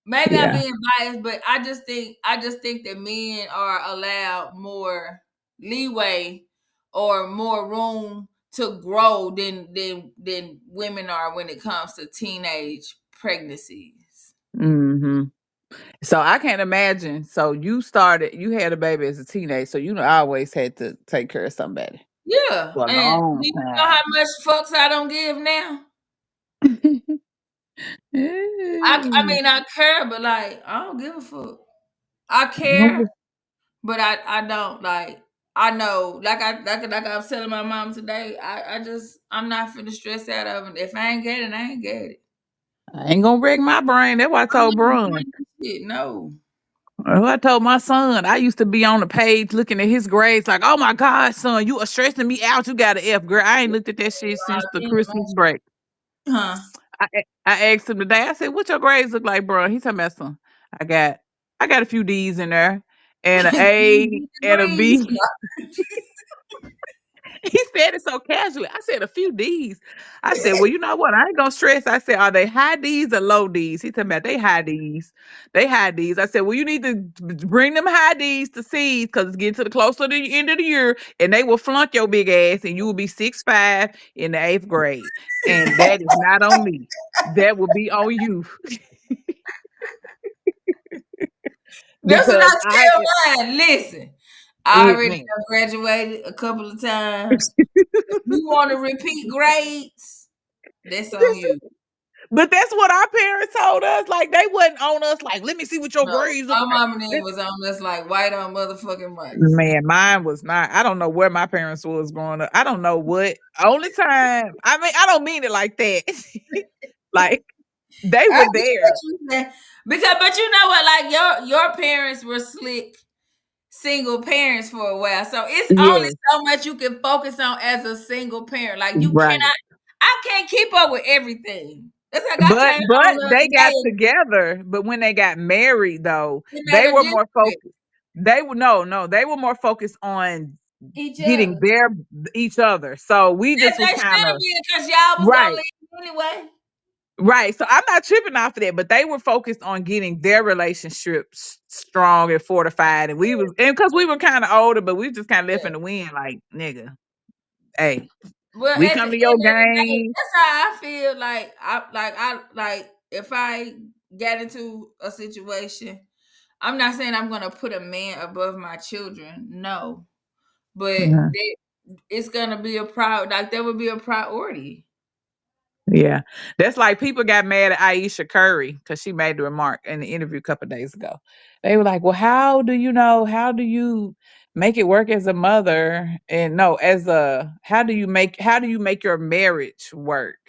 Maybe I'm yeah. being biased, but I just think that men are allowed more leeway or more room to grow than women are when it comes to teenage pregnancies. Mhm. So I can't imagine. So you had a baby as a teenager, so you always had to take care of somebody. Yeah, for a and long do you know how time. much fucks I don't give now? I Mm. mean, I care, but like, I don't give a fuck. I care, but I don't like. I know, like I was telling my mom today. I'm not finna stress out of it. If I ain't get it, I ain't get it. I ain't gonna wreck my brain. That's what I I'm told not Brun. doing this shit. No, That's what I told my son. I used to be on the page looking at his grades like, oh my God, son, you are stressing me out. You got an F, girl. I ain't looked at that shit since the Christmas break. huh? I asked him today, I said, what your grades look like, bro? He talking about some, I got I got a few D's in there and an A and a Degrees. B. He said it so casually. I said a few D's. I said, well, you know what? I ain't gonna stress. I said, are they high D's or low D's? He talking about they high D's. They high D's. I said, well, you need to bring them high D's to C's because it's getting to the closer to the end of the year, and they will flunk your big ass, and you will be 6'5" in the eighth grade. And that is not on me. That will be on you That's what because I I tell mine. Listen, I it already man. done graduated a couple of times. If you want to repeat grades, that's on you. But that's what our parents told us. Like they wasn't on us. Like, let me see what your No, grades look my like. mom and them was on us like white on motherfucking rice. Man, mine was not. I don't know where my parents was growing up. I don't know what. Only time. I mean, I don't mean it like that. Like they I were get what there. you saying. Because, but you know what? Like your parents were slick single parents for a while, so it's only Yeah, so much you can focus on as a single parent. Like you right. cannot. I can't keep up with everything. It's like I But came but home the they other got day together. But when they got married, though, and it they made a were more difference. focused. They were no. They were more focused on Each getting other. their each other. So we As just was they kind should have of been, because y'all was gonna right. leave anyway. Right. So I'm not tripping off of that, but they were focused on getting their relationship strong and fortified. And we was and because we were kind of older, but we just kind of left in the wind, like, nigga, hey, Well, we at the come to end your of the day, game. that's how I feel. Like if I get into a situation, I'm not saying I'm gonna put a man above my children. No, but Yeah. it's gonna be a like there would be a priority. Yeah. That's like people got mad at Aisha Curry because she made the remark in the interview a couple days ago. They were like, well, how do you make it work as a mother? And no, as a how do you make your marriage work?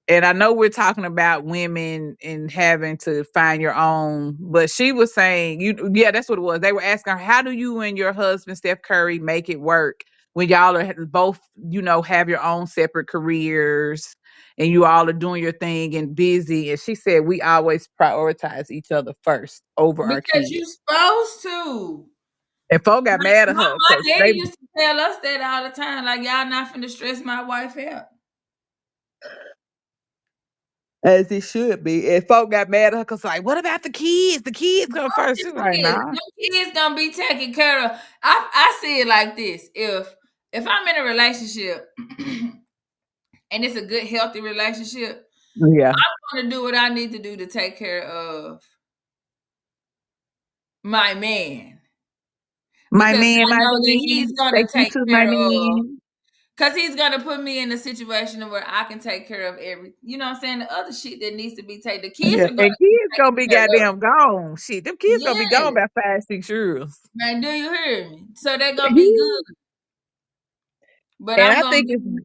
And I know we're talking about women and having to find your own, but she was saying, yeah, that's what it was. They were asking her, how do you and your husband, Steph Curry, make it work when y'all are both, have your own separate careers and you all are doing your thing and busy? And she said, we always prioritize each other first over our Because kids. you supposed to. And folk got mad at her My because daddy they, used to tell us that all the time. Like y'all not finna stress my wife out. as it should be, and folk got mad at her because, like, what about the kids? The kids come Fuck first. the She's like, kids. nah. Them kids gonna be taken care of. I see it like this. If I'm in a relationship and it's a good, healthy relationship, Yeah. I'm gonna do what I need to do to take care of my man. Because I My know that he's man, gonna take you take to my care of man. because he's gonna put me in a situation where I can take care of every, you know what I'm saying, the other shit that needs to be taken. The kids Yeah, are gonna and be kids gonna taken be care of. goddamn gone. Shit, them kids gonna be gone Yes, about 5, 6 years. man, do you hear me? So they're gonna be good. But And I'm I gonna think it's do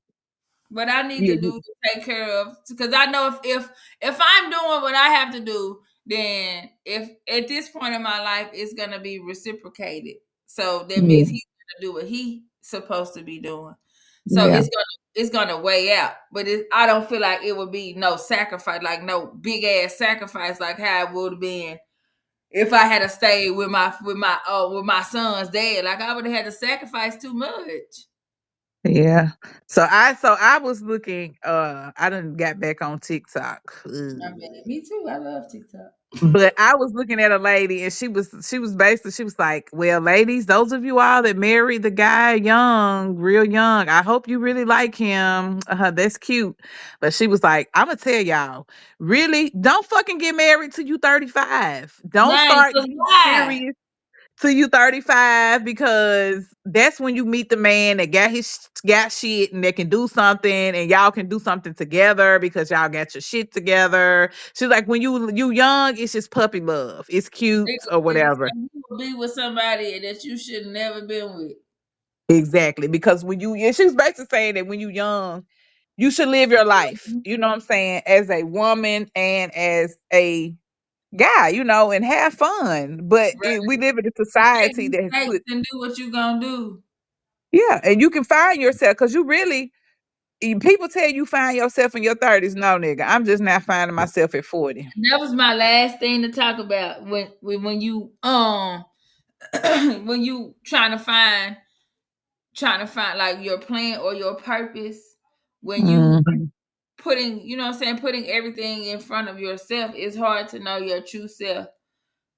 what I need to yeah, do to take care of, because I know if I'm doing what I have to do, then if at this point in my life it's gonna be reciprocated. So that yeah, means he's gonna do what he's supposed to be doing. So yeah, it's gonna weigh out. But I don't feel like it would be no sacrifice, like no big ass sacrifice, like how it would have been if I had to stay with my son's dad. Like I would have had to sacrifice too much. yeah. So I was looking. I done got back on TikTok. I mean, me too. I love TikTok. But I was looking at a lady and she was basically she was like, well, ladies, those of you all that married the guy young, real young, I hope you really like him. That's cute. But she was like, I'm gonna tell y'all, really, don't fucking get married till you 35. Don't Right, start 'cause getting why? serious till you 35 because that's when you meet the man that got shit and that can do something and y'all can do something together because y'all got your shit together. She's like when you young, it's just puppy love. It's cute or And it's whatever. like you will be with somebody that you should never been with. Exactly. Because when you yeah, she was basically saying that when you young, you should live your life. You know what I'm saying? As a woman and as a guy, and have fun. But Right. we live in a Make society that has mistakes put and do what you gonna do. yeah, and you can find yourself because you really people tell you find yourself in your 30s. No, nigga, I'm just not finding myself at 40. And that was my last thing to talk about when you when you trying to find like your plan or your purpose, when you Mhm. putting, you know what I'm saying, putting everything in front of yourself, it's hard to know your true self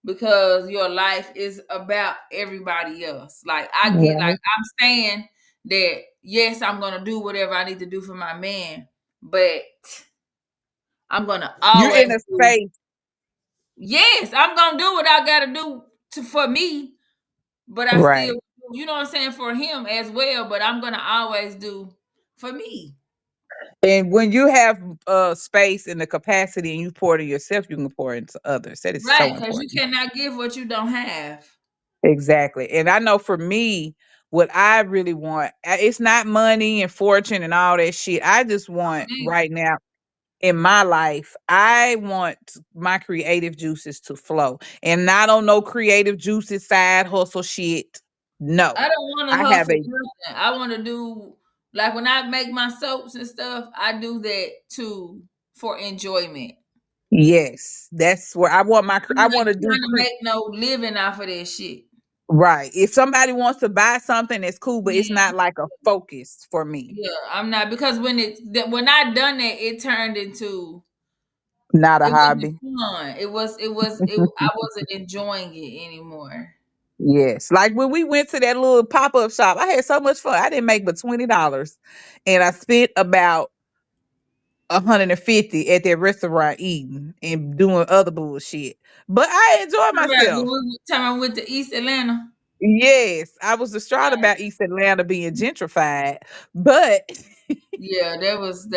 because your life is about everybody else. Like I get like Right. I'm saying that yes, I'm gonna do whatever I need to do for my man, but I'm gonna You're always in a do space, yes, I'm gonna do what I gotta do for me, but I still, right? you know what I'm saying, for him as well. But I'm gonna always do for me. And when you have space and the capacity and you pour to yourself, you can pour into others. That is Right, so because you important. cannot give what you don't have. Exactly. And I know for me, what I really want, it's not money and fortune and all that shit. I just want right now in my life, I want my creative juices to flow. And not on no creative juices side hustle shit. No. I don't want to I have hustle a nothing. I want to do like when I make my soaps and stuff. I do that too for enjoyment. yes. That's where I want I I'm not want to do trying to make no living off of that shit. right. If somebody wants to buy something, that's cool, but it's Yeah, not like a focus for me. yeah. I'm not because when I done that, it turned into Not a it wasn't hobby. fun. I wasn't enjoying it anymore. Yes. Like when we went to that little pop-up shop, I had so much fun. I didn't make but $20. And I spent about 150 at that restaurant eating and doing other bullshit. But I enjoyed Talking about when myself. time I went to East Atlanta. Yes. I was distraught about East Atlanta being gentrified, but Yeah, that was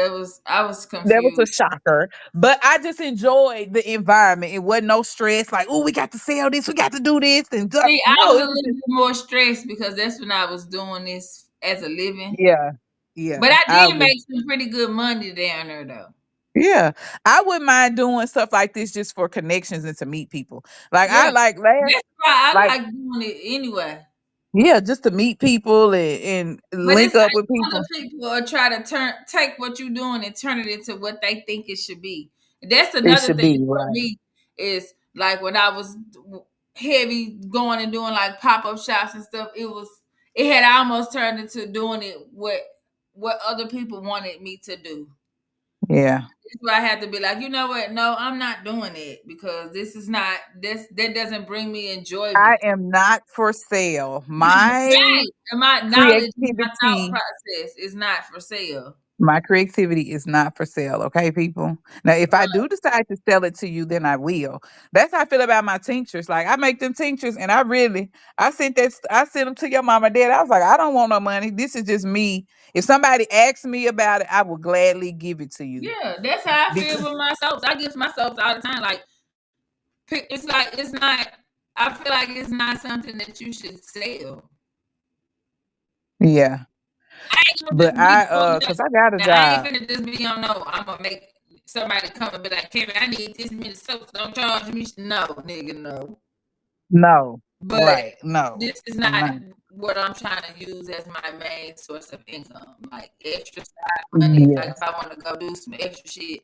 I was that was a confused. shocker. But I just enjoyed the environment. It wasn't no stress like, oh, we got to sell this, we got to do this. See, I No, was a it was little just, bit more stressed because that's when I was doing this as a living. yeah. But Yeah. I I did was make some pretty good money down there though. Yeah, I wouldn't mind doing stuff like this just for connections and to meet people. Like I Yeah. like last, That's why I like like doing it anyway. yeah, just to meet people and But link it's up with like people. other people are try to take what you're doing and turn it into what they think it should be. That's It another should thing be for right. me is like when I was heavy going and doing like pop-up shops and stuff, it had almost turned into doing it what other people wanted me to do. Yeah, That's why I had to be like, you know what? No, I'm not doing it because this is not this that doesn't bring me I enjoyment. am not for sale. My Right. And my knowledge and my thought creativity process is not for sale. My creativity is not for sale, okay, people? Now, if I Right. do decide to sell it to you, then I will. That's how I feel about my tinctures. Like I make them tinctures, and I sent them to your mama and dad. I was like, I don't want no money. This is just me. If somebody asks me about it, I will gladly give it to you. Yeah, that's how I feel Because with my soaps. I give my soaps all the time. Like it's like it's not. I feel like it's not something that you should sell. yeah, I ain't gonna but just be doing that. cause I got a Now I ain't job. finna just be on no. I'm gonna make somebody come and be like, Kevin, I need this many soaps. Don't charge me. No, nigga, no. No, But right? No, this is I'm not not. what I'm trying to use as my main source of income. Like extra side money. Like if Yes, I want to go do some extra shit,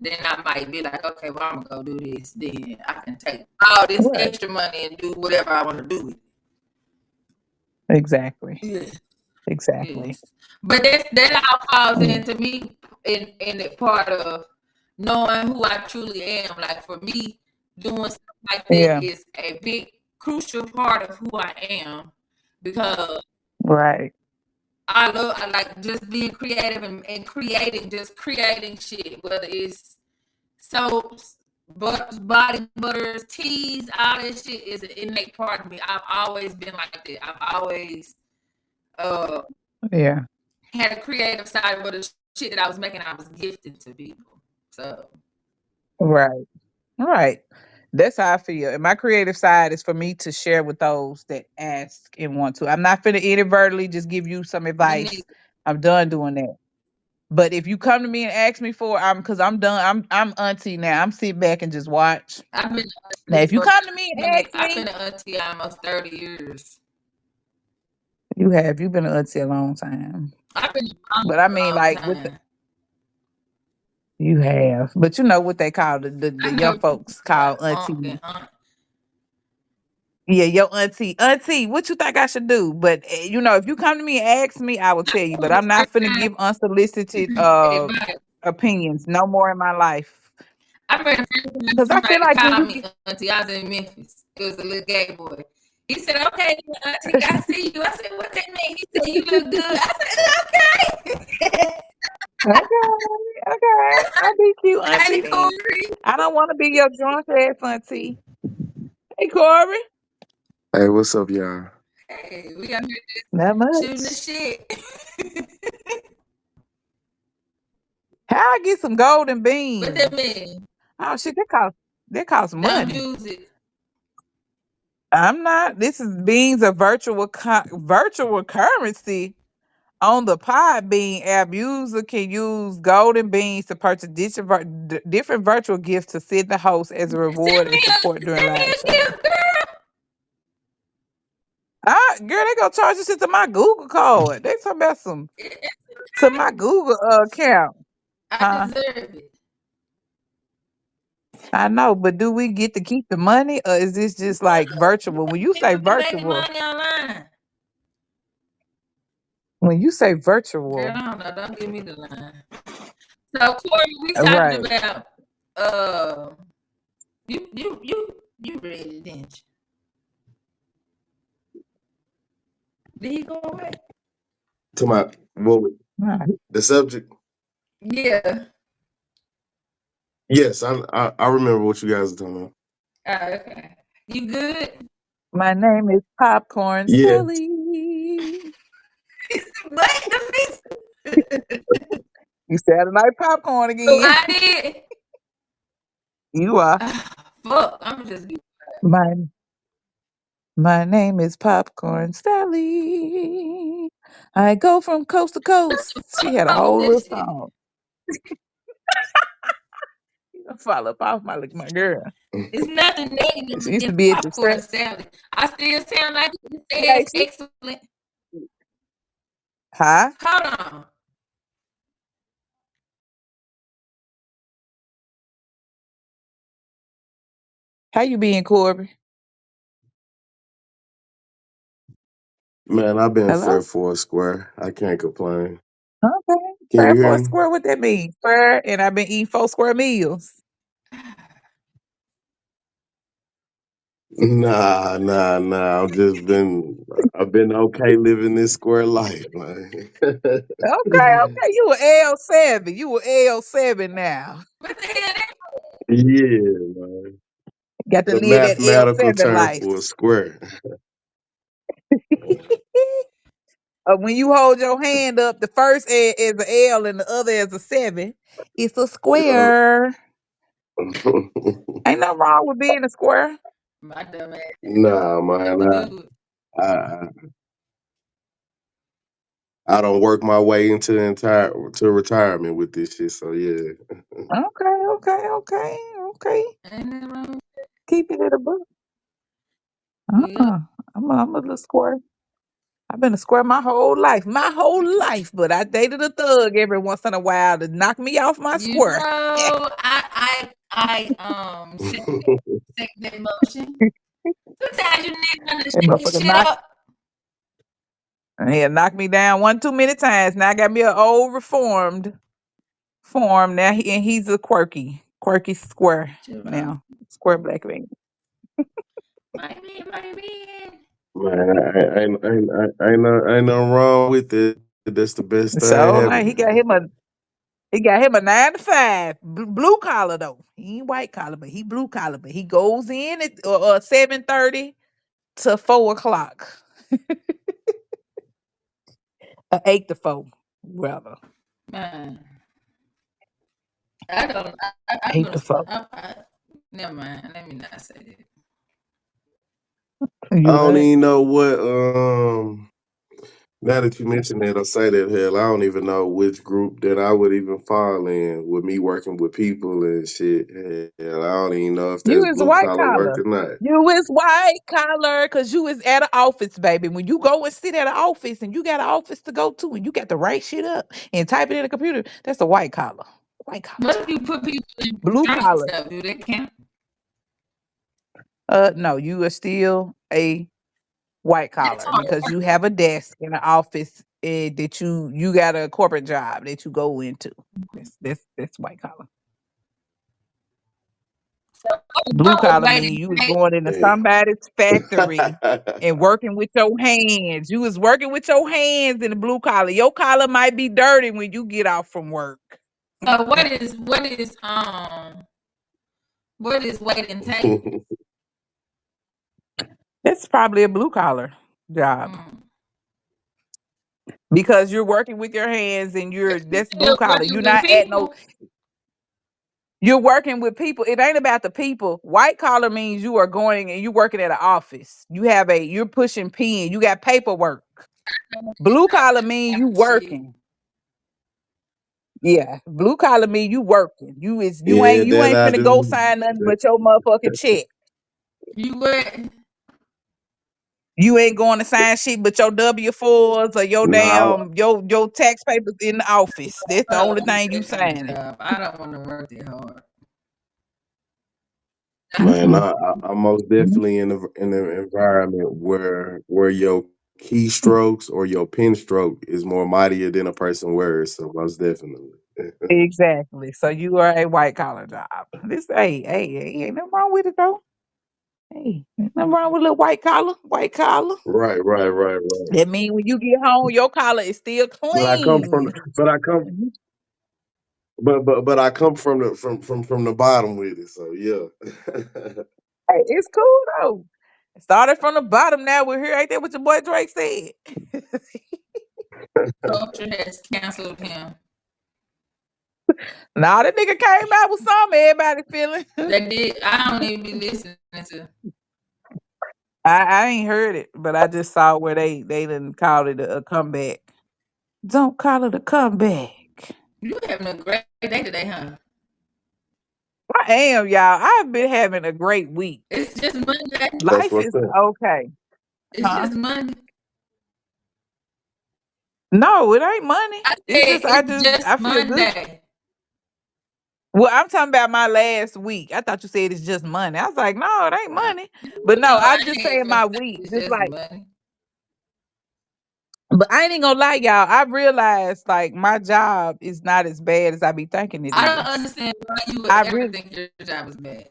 then I might be like, okay, well I'm gonna go do this. Then I can take all this right? extra money and do whatever I want to do with Exactly, it. exactly. Yes. But that all falls Yeah, into me in the part of knowing who I truly am. Like for me, doing stuff like that yeah, is a big crucial part of who I am because right. I like just being creative and creating, just creating shit, whether it's soaps. body butters, teas, all that shit is an innate part of me. I've always been like that. I've always uh Yeah. had a creative side where the shit that I was making, I was gifting to people. So Right. Right. That's how I feel. And my creative side is for me to share with those that ask and want to. I'm not finna inadvertently just give you some me advice. neither. I'm done doing that. But if you come to me and ask me for, I'm because I'm done. I'm auntie now. I'm sit back and just watch. I've been Now, if you for come to me and ask I've me, been an auntie almost 30 years. you've been an auntie a long time. I've been a mom But I for a mean, long like with time. you have, but you know what they call the I young know people folks call call it uncle auntie. and aunt. Yeah, your auntie, what you think I should do? But if you come to me and ask me, I will tell you. But The I'm not first finna time give unsolicited advice. opinions no more in my life. I remember the first time Because I feel somebody like when called you me get, auntie. I was in Memphis. It was a little gay boy. He said, "Okay, auntie, I see you." I said, "What that mean?" He said, "You look good." I said, "Okay." okay, okay, I'll be cute Hey, auntie then. Corey. I don't want to be your drunk ass auntie. Hey Corey, Hey, what's up, y'all? Hey, we out here not shooting the much. shit. How I get some golden What that beans? mean? Oh shit, that costs Don't money. use it. I'm not. This is beans of virtual currency. On the Podbean app, user can use golden beans to purchase different virtual gifts to send the host as a reward and support during Send me live a shows. gift, girl. Girl, they gonna charge this shit to my Google card. They talking about some to my Google account, I huh? deserve it. I know, but do we get to keep the money, or is this just like virtual? People be making money online. When you say Girl, virtual, I don't know. Don't give me the line. So Corey, we talking right? about uh you read it, didn't you? Did he go away? To my Right. the subject. Yeah. Yes, I remember what you guys are talking about. Oh, okay. You good? My name is Popcorn Yes, Sally. What? You Saturday night popcorn So again. I did. You are. Fuck. I'm just My my name is Popcorn Sally. I go from coast to coast. She had a fuck with whole that little shit. song. You gonna fall up off my girl. It's nothing negative She used to in be at the popcorn set. salad. I still sound like it Hey, says excellent. huh? Hold on. How you being, Corby? man, I've been Hello? fair for a square. I can't complain. Okay. Can you Fair hear for a me? square, what that mean? Fair, and I've been eating 4 square meals. Nah. I've been okay living this square life, man. Okay. You were L7. You were L7 now. What the hell? Yeah, man. Got to The live that mathematical L7 term life. for a square. When you hold your hand up, the first is an L and the other is a 7. It's a Yeah. square. Ain't nothing wrong with being a square. My dumb ass didn't know Nah, how man. to do it. I I don't work my way into entire to retirement with this shit. So yeah. Okay. Ain't nothing wrong. Keep it in a book. Yeah. Uh-uh. I'm a little square. I've been a square my whole life. But I dated a thug every once in a while to knock me off my You square. know, I second that motion. Sometimes you need to That shake your motherfucker shit knock, up. he knocked me down one too many times. Now I got me an old reformed form. Now he's a quirky square Shit wrong. now. Square black man. Maybe. Man, ain't nothing wrong with it. That's the best thing So like he got happening. him a He got him a 9 to 5, blue collar though. He ain't white collar, but he blue collar. But he goes in at 7:30 to 4 o'clock, 8 to 4, rather Man, I don't. I'm eight gonna. to four. Never mind. Let me not say that. I You don't what? even know what. Now that you mention that, I say that hell, I don't even know which group that I would even fall in with me working with people and shit. Hell, I don't even know if You that's is blue white collar work collar. or not. You is white collar because you is at an office, baby. When you go and sit at an office and you got an office to go to and you got to write shit up and type it in a computer, that's a white collar. White collar What if job. you put people in Blue drinks collar. though? Do that count? No, you are still a white That's collar hard because you have a desk in an office that you got a corporate job that you go into. That's white collar. Blue work with collar lady. mean you was going into Yeah. somebody's factory and working with your hands. You was working with your hands in the blue collar. Your collar might be dirty when you get off from work. So what is weight and take? That's probably a blue collar job Mm. because you're working with your hands and But you that's blue still collar. working You're with not at no. people. You're working with people. It ain't about the people. White collar means you are going and you working at an office. You're pushing pen. You got paperwork. Blue collar mean you Shit. working. Yeah, blue collar mean you working. Yeah, You that ain't I finna go do. sign nothing but your motherfucking check. You what? You ain't going to sign shit but your W-4s or your No, damn your tax papers in the office. That's the I only don't want thing you that kind of signing. job. I don't want to work that hard. man, Mm-mm. I'm most definitely in an environment where your keystrokes or your pen stroke is more mightier than a person words. So most definitely. Exactly. So you are a white collar job. This ain't nothing wrong with it though. Hey, ain't nothing wrong with a little white collar. White collar. Right, right, right, right. That mean when you get home, your collar is still But I come from, clean. but I come, Mhm. but I come from the from the bottom with it. So yeah. Hey, it's cool though. It started from the bottom. Now we're here. Ain't that what your boy Drake said? Culture has canceled him. Nah, that nigga came out with something everybody feeling. They did. I don't even be listening to. I ain't heard it, but I just saw where they didn't call it a comeback. Don't call it a comeback. You having a great day today, huh? I am, y'all. I've been having a great week. It's just Monday. That's Life what's is up. okay. It's Huh? just Monday. No, it ain't money. I It's said just it's I just feel good. Monday. Well, I'm talking about my last week. I thought you said it's just money. I was like, no, it ain't Uh, money. But you no, know, I I'm just ain't saying finna my say week. it's Just just like, money. but I ain't even gonna lie, y'all. I realized like my job is not as bad as I be thinking it I don't is. understand why you would I ever really think your job is bad.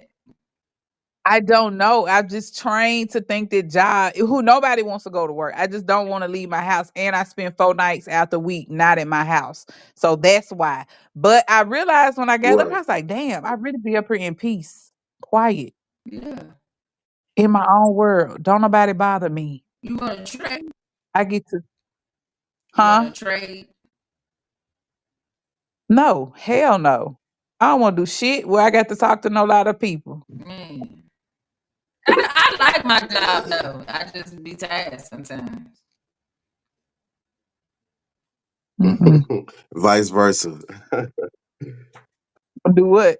I don't know. I'm just trained to think that job who nobody wants to go to work. I just don't want to leave my house. And I spend 4 nights out the week not in my house. So that's why. But I realized when I got up, Right. I was like, damn, I really be up here in peace, quiet, Yeah. in my own world. Don't nobody bother me. You want to trade? I get to, You want huh? to trade? No, hell no. I don't want to do shit where I got to talk to no lot of people. Man, I like my job though. I just be tired sometimes. Mm-mm. Vice versa. Do what?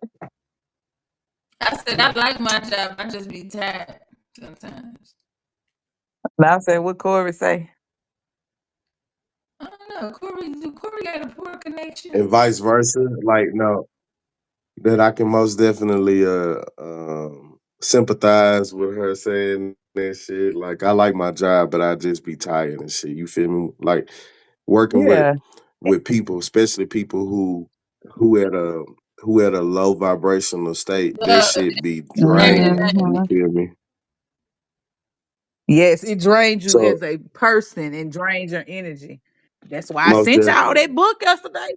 I said I like my job. I just be tired sometimes. Now I said what Corey say. I don't know. Corey got a poor connection. And vice versa. Like no, that I can most definitely sympathize with her saying that shit. Like I like my job, but I just be tired and shit. You feel me? Like working Yeah. with people, especially people who at a who at a low vibrational state, that Uh, shit be and draining. You hmm feel me? Yes, it drains you So as a person and drains your energy. That's why I most sent y'all definitely. that book yesterday.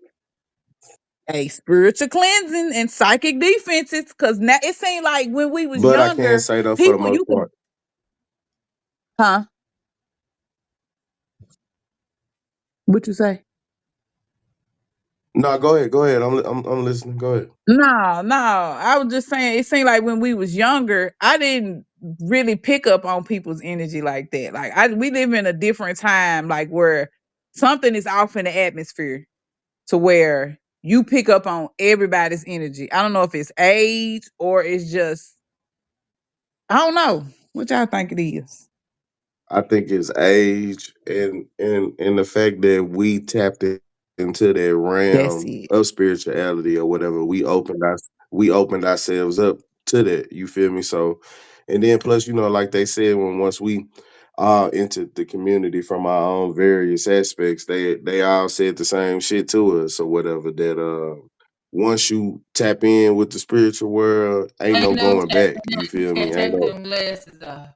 a spiritual cleansing and psychic defenses. Because now it seemed like when we was But I can younger, say though, for the people most you could, part. huh? What you say? No, go ahead. Go ahead. I'm listening. Go ahead. No, no. I was just saying it seemed like when we was younger, I didn't really pick up on people's energy like that. Like we live in a different time, like where something is off in the atmosphere to where you pick up on everybody's energy. I don't know if it's age or it's just I don't know. What y'all think it is? I think it's age and the fact that we tapped into that That's realm it. of spirituality or whatever. We opened ourselves up to that. You feel me? So, and then plus, like they said, when once we entered the community from our own various aspects, they all said the same shit to us or whatever. That once you tap in with the spiritual world, ain't Ain't no no going back. taking You you feel can't me? Ain't take no. them glasses off.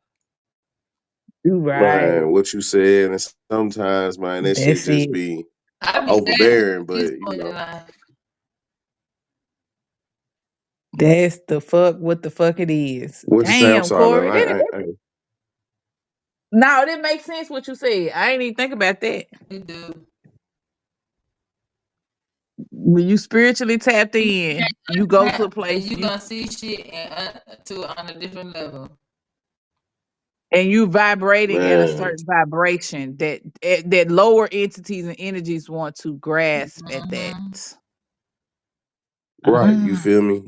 You right. Man, what you said, and sometimes, man, that shit That's just it. be I be laughing at overbearing. this But point in life. That's the fuck what the fuck it is. what you say? I'm Damn, sorry, love. Corey. No, that makes sense what you said. I ain't even think about that. We do. When you spiritually tapped You in, you go to a can't, and place you you gonna see shit on a different level. and you vibrating at a Man, certain vibration that lower entities and energies want to grasp at that. Hmm. right? You Ah, feel me?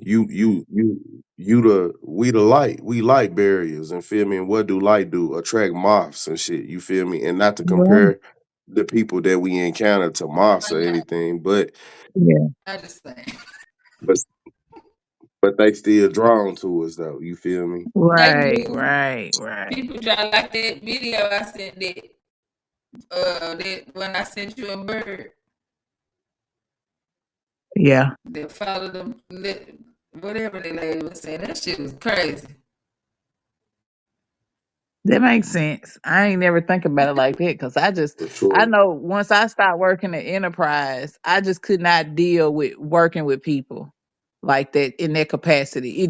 We the light. We light barriers, and feel me. And what do light do? Attract moths and shit. You feel me? And not to right. compare the people that we encounter to moths But or not, anything, but Yeah. I just think but but they still drawn to us though. You feel me? they Right, do. right, right. People try like that video I sent that when I sent you a bird Yeah. that followed them, whatever the lady was saying. That shit was crazy. That makes sense. I ain't never think about it like that because For I sure. know once I started working at enterprise, I just could not deal with working with people like that in that capacity.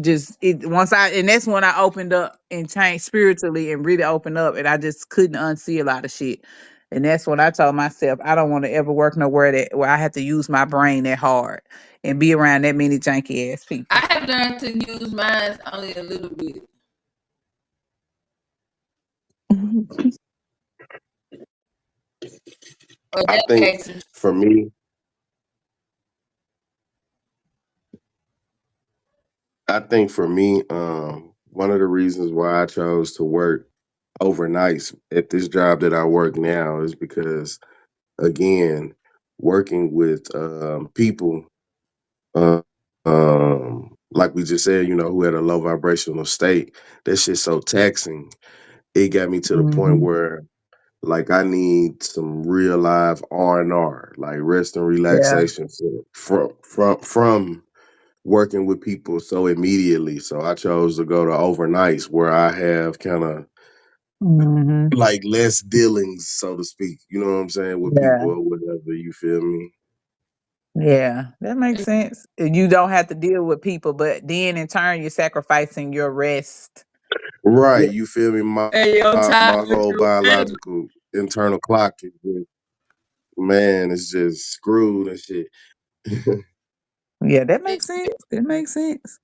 Once and that's when I opened up and changed spiritually and really opened up, and I just couldn't unsee a lot of shit. And that's when I told myself I don't want to ever work nowhere where I have to use my brain that hard and be around that many janky ass people. I have learned to use mine only a little bit. But I that think makes some for me, one of the reasons why I chose to work overnights at this job that I work now is because, again, working with people, uh, like we just said, who had a low vibrational state, that shit's so taxing. It got me to the point Hmm. where, like, I need some real live R&R, like rest and Yeah. relaxation from working with people so immediately. So I chose to go to overnights where I have kind of Hmm. like less dealings, so to speak. You know what I'm saying, with Yeah. people or whatever. You feel me? Yeah, that makes sense. You don't have to deal with people, but then in turn, you're sacrificing your rest. Right. Yeah, You feel me? My hey, yo, time my with whole your family. biological internal clock is just, man, it's just screwed and shit. yeah, that makes sense. That makes sense.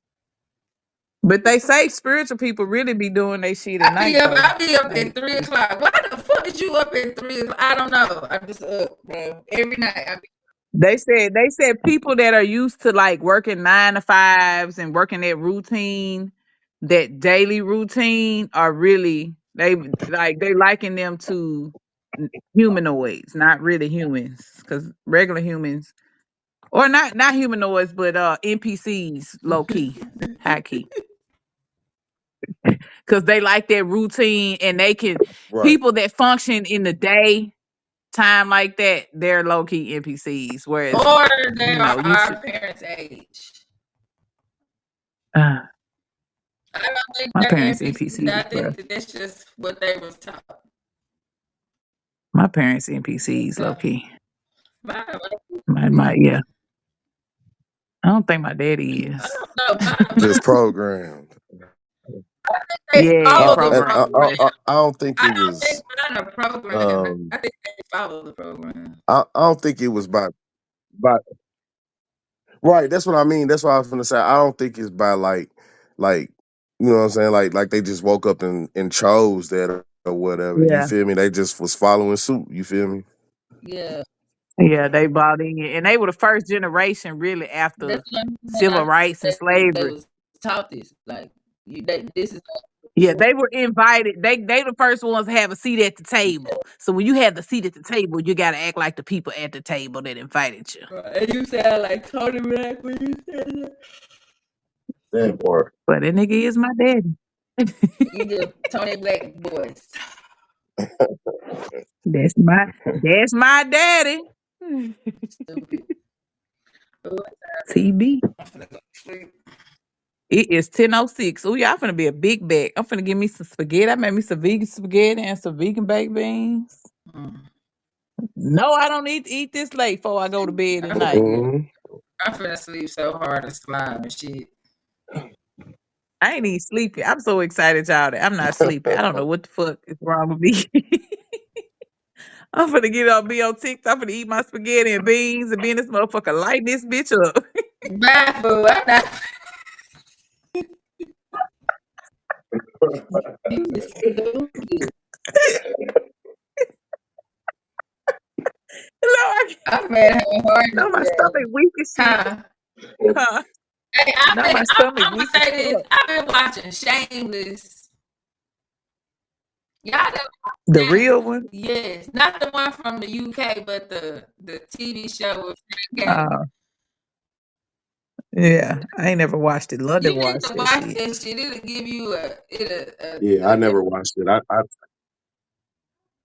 But they say spiritual people really be doing their shit at night, though. I be up Like at 3 o'clock. Why the fuck is you up at 3 o'clock? I don't know. I'm just up, bro. Every night. they said people that are used to like working 9 to 5s and working that routine, that daily routine, are really they liken them to humanoids, not really humans, because regular humans or not humanoids, but NPCs, low key, high key, because they like that routine and they can Right. people that function in the day time like that, they're low key NPCs. Whereas or they are you our should. parents' age. Uh, I don't think my they're parents NPCs. I NPCs, bro. think that that's just what they was taught. My parents NPCs, low Yeah. key. My, My yeah. I don't think my daddy I is. don't know. My Just programmed. they Yeah, follow the And programmed. program. I don't think I it don't think was. mine are programmed. Um, I think they follow the program. I don't think it was by right. That's what I mean. That's what I was gonna say. I don't think it's by like you know what I'm saying. Like they just woke up and chose that or whatever. You Yeah. feel me? They just was following suit. You feel me? Yeah, Yeah, they bought in. And they were the first generation really after that's what I'm saying. I civil rights and they slavery. was taught this. Like this is Yeah, they were invited. They the first ones to have a seat at the table. So when you have the seat at the table, you gotta act like the people at the table that invited you. right. And you sound like Tony Black when you said that. That part. But that nigga is my daddy. You the Tony Black voice. That's my daddy. Stupid. Oh, TB. I'm finna go to sleep. It is 10:06. Oh, y'all finna be a big bag. I'm finna give me some spaghetti. I made me some vegan spaghetti and some vegan baked beans. Mm. No, I don't need to eat this late before I go to bed at I'm finna night. get. Mhm. I'm finna sleep so hard and slime and shit. I ain't even sleepy. I'm so excited, y'all, that I'm not sleepy. I don't know what the fuck is wrong with me. I'm finna get on be on TikTok. I'm finna eat my spaghetti and beans and be in this motherfucker light this bitch up. Bye, fool. I'm not. You just stupid. No, I I'm mad how hard no, my today. stomach weak as shit. Huh? Huh? Hey, No, my stomach I'm gonna weak as say this. fuck. I've been watching Shameless. Y'all know The Shameless? real one? Yes, not the one from the UK, but the TV show with Frank Gallagher. Uh, yeah. I ain't never watched it. London You need watched to that watch shit. this shit. It'll give you Yeah, I never watched it.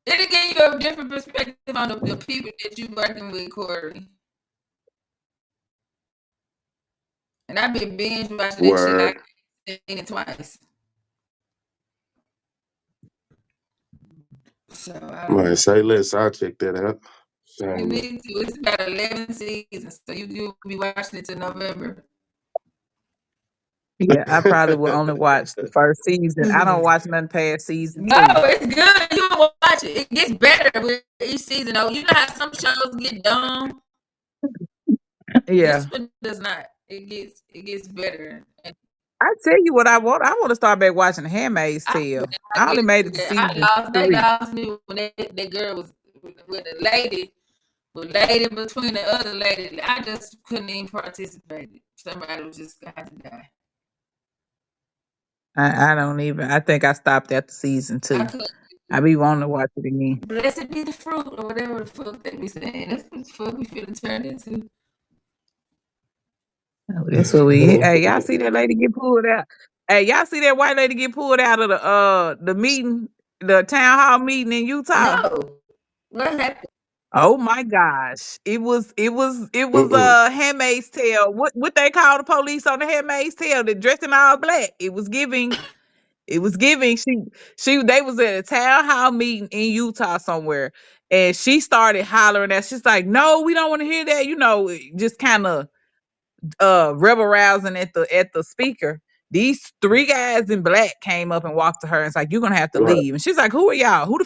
it'll give you a different perspective on the people that you working with, Corey. And I've been binge watching that shit like Word. seen it twice. So I don't Man, know. say less. I'll check that out. You Shameless. need to. It's about 11 seasons, so you'll be watching it to November. Yeah, I probably will only watch the first season. I don't watch nothing past season No, 2. it's good. You will watch it. It gets better with each season. Though you know how some shows get dumb. Yeah. This one does not. It gets better. And I tell you what I want. I want to start back watching Handmaid's I could Tale. not I only get made into it to that. I season lost. They 3. lost me when that girl was with the lady. But lady between the other lady, I just couldn't even participate. Somebody was just got to die. I don't even. I think I stopped after season I 2. couldn't. I be wanting to watch it again. Blessed be the fruit or whatever the fuck they be saying. That's what the fuck we finna turn into. Oh, that's what we. Hey, y'all see that lady get pulled out? Hey, y'all see that white lady get pulled out of the meeting, the town hall meeting in Utah? No. What happened? Oh my gosh. It was Mm-mm. Handmaid's Tale. What they call the police on the Handmaid's Tale? They dressed in all black. It was giving she they was at a town hall meeting in Utah somewhere, and she started hollering at she's like, no, we don't want to hear that, just kind of rebel rousing at the speaker. These three guys in black came up and walked to her and it's like, you're gonna have to Right. leave. And she's like, who are y'all? Who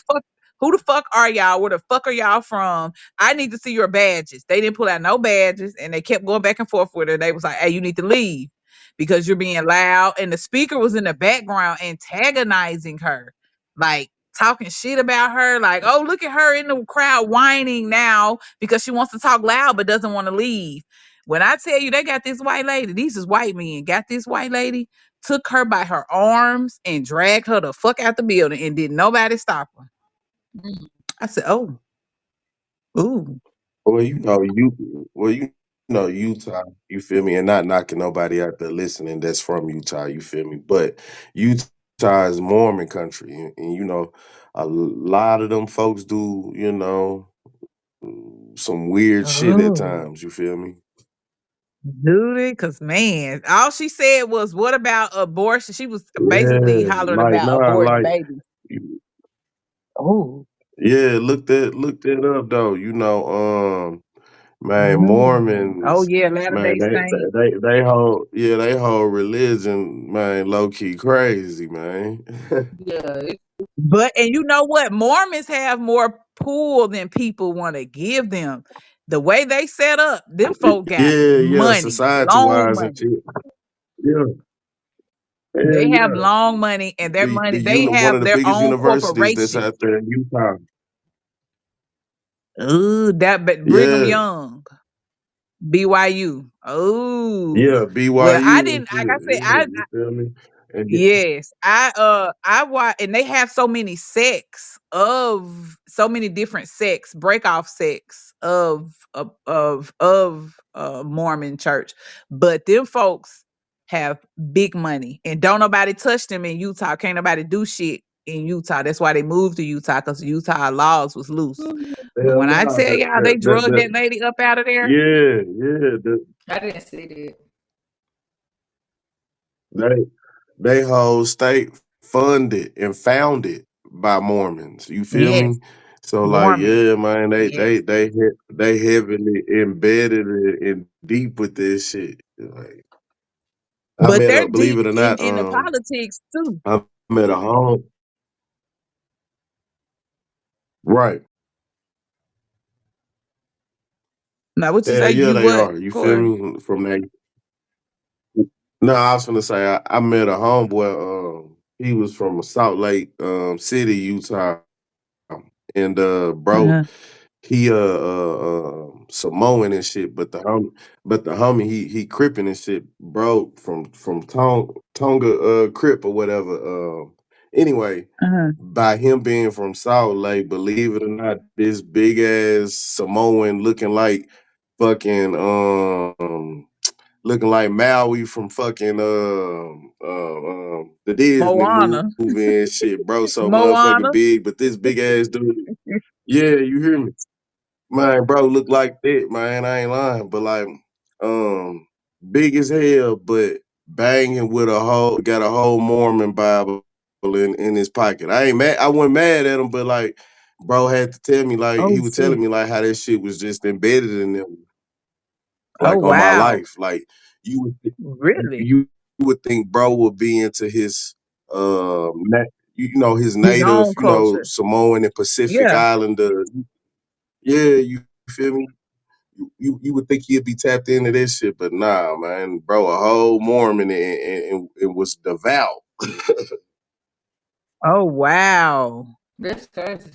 the fuck are y'all? Where the fuck are y'all from? I need to see your badges. They didn't pull out no badges and they kept going back and forth with her. They was like, hey, you need to leave because you're being loud. And the speaker was in the background antagonizing her, like talking shit about her, like, oh, look at her in the crowd whining now because she wants to talk loud but doesn't want to leave. When I tell you they got this white lady, these is white men, got this white lady, took her by her arms and dragged her the fuck out the building and did nobody stop her. Mm. I said, oh, ooh. Well, you know Utah. You feel me? And not knocking nobody out there listening that's from Utah. You feel me? But Utah is Mormon country, and a lot of them folks do some weird shit at Oh. times. You feel me? Dude, cause man, all she said was, "What about abortion?" She was basically Yeah, hollering like about nah, aborting like babies. Oh, yeah. Look that up though. Man, Mm. Oh Mormons, yeah, Latter man, Day they Saint. they they hold yeah, they hold religion, man, low key crazy, man. Yeah, But and you know what? Mormons have more pull than people want to give them. The way they set up, them folk got Yeah, yeah, money, society long wise and money. shit. Yeah, hell They have yeah. long money, and their money. The They one of have the their biggest own universities that's corporation. out there in Utah. Ooh, that but Brigham Yeah, Young, BYU. Ooh, yeah, well, I BYU and didn't. Like I shit. said, Yeah, you feel me? And yes, I watch, and they have so many sects of so many different sects, break off sects of Mormon church, but them folks have big money, and don't nobody touch them in Utah. Can't nobody do shit in Utah. That's why they moved to Utah because Utah laws was loose. But hell when I no, tell y'all they drug that lady up out of there, yeah, yeah, I didn't see that. they they whole state funded and founded by Mormons. You feel yes, me? So like, Mormon, yeah, man, yes. they heavily embedded and deep with this shit. Like, I But met they're a believe deep it or not, in the politics too. I met a home right. Now, what you Hell say? yeah, You they what, are. You feel Corey? me? From that. No, I was gonna say I met a homeboy. He was from Salt Lake City, Utah, and bro, Uh-huh. he Samoan and shit, but the homie he crippin' and shit, bro, from Tonga Crip or whatever. Anyway, Uh-huh. by him being from Salt Lake, believe it or not, this big ass Samoan fucking looking like Maui from fucking the Disney Moana. movie and shit, bro. So motherfucking Moana. big, but this big ass dude, yeah, you hear me? Man, bro, look like that, man. I ain't lying, but like, um, big as hell, but banging with got a whole Mormon Bible in his pocket. I ain't mad. I wasn't mad at him, but like, bro had to tell me, like, Oh he was telling shit. me like how that shit was just embedded in them, Oh like on my wow. life. Like, you would Really? you would think bro would be into his you know, his His native, own you know, culture. Samoan and Pacific Yeah. Islander. Yeah, you feel me? You would think he'd be tapped into this shit, but nah, man, bro, a whole Mormon and was devout. Oh wow. That's crazy.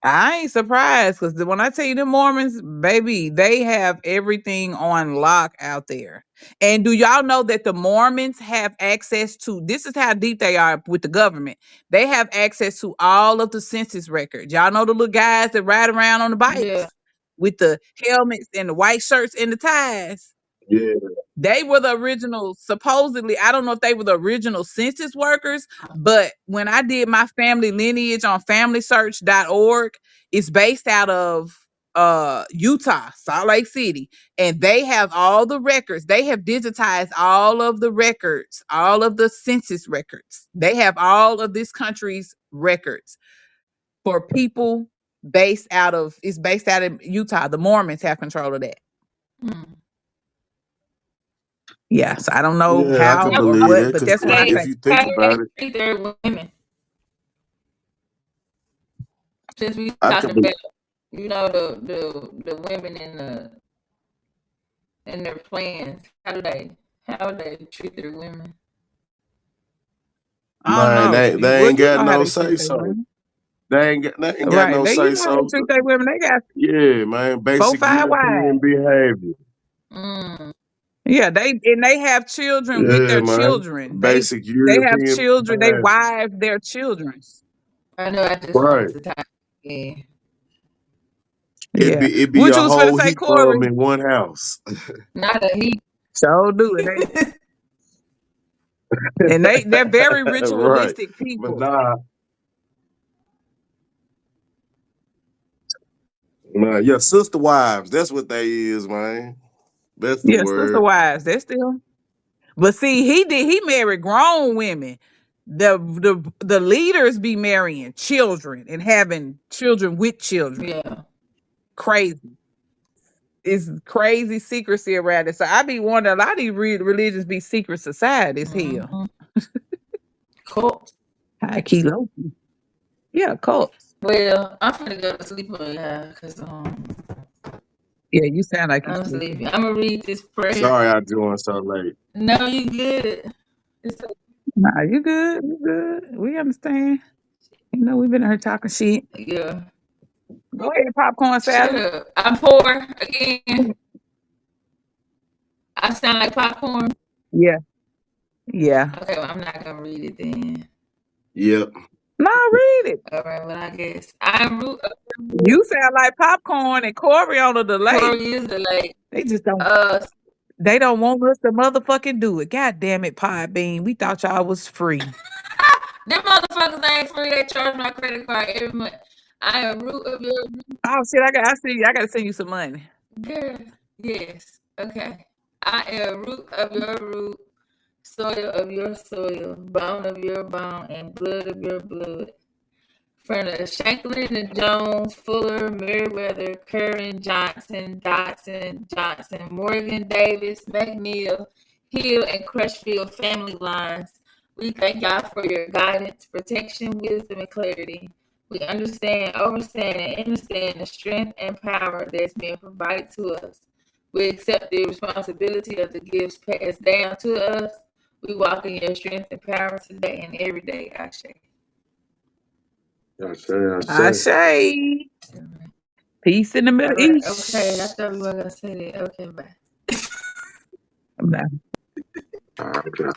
I ain't surprised because when I tell you the Mormons, baby, they have everything on lock out there. And do y'all know that the Mormons have access to this is how deep they are with the government. They have access to all of the census records. Y'all know the little guys that ride around on the Yeah. bikes with the helmets and the white shirts and the ties. Yeah, They were the original, supposedly, I don't know if they were the original census workers, but when I did my family lineage on familysearch.org, it's based out of Utah, Salt Lake City, and they have all the records. They have digitized all of the records, all of the census records. They have all of this country's records for people based out of Utah. The Mormons have control of that. Mm. Yeah, so I don't know yeah, I can how Yeah, or believe what, that but because that's what I they if think. you how think do they about it, treat their women? Since we I talking could be. about, the women in their plans. How do they treat their women? I don't Man, know. they Well, ain't you got know how no they treat say their so. women, They ain't got right? no You say know how they so. treat their women. They got Yeah, man, four, basic five European wives. behavior. Mm. Yeah, they have children with Yeah, their man, children. basic They have European children. They behavior. wives their children. I know. I just wanted Right. to talk again. Yeah. It be What a you was gonna whole say, heap of them Corey? in one house. Not a heat. So do it. They're very Right. ritualistic But people. nah, man, yeah, sister wives. That's what they is, man. That's the Yeah, sister word. wives. They're still. But see, he married grown women. The leaders be marrying children and having children with children. Yeah. Crazy. it's crazy secrecy around it. So I be wondering, a lot of these religions be secret societies here. Mm-hmm. Cool. High key low key. Yeah, cults. Well, I'm finna go to sleep on y'all because Yeah, you sound like you I'm sleepy. sleepy. I'm gonna read this prayer. Sorry I joined so late. No, you good. It's Nah, you good. You good. We understand. You know, we've been here talking shit. yeah. Go ahead, popcorn Shut salad. up. I'm poor again. I sound like popcorn. Yeah, yeah. Okay, well, I'm not gonna read it then. Yep. No, read it. All right, well, I guess I'm root of You sound like popcorn and Corey on a delay. Corey is the like They just don't. uh They don't want us to motherfucking do it. God damn it, Podbean. We thought y'all was free. them motherfuckers ain't free. They charge my credit card every month. I am root of your Oh shit! I see. I gotta send you some money. girl. Yes. Okay. I am root of your root, soil of your soil, bone of your bone, and blood of your blood. From the Shanklin and Jones, Fuller, Meriwether, Curran, Johnson, Dotson, Johnson, Morgan, Davis, McNeil, Hill, and Crushfield family lines. We thank y'all for your guidance, protection, wisdom, and clarity. We understand, overstand, and understand the strength and power that's been provided to us. We accept the responsibility of the gifts passed down to us. We walk in your strength and power today and every day, Ashe. I say, I I say. say peace in the All Middle right. Okay. I East. thought we were gonna say that. Okay. Bye. Bye. All right,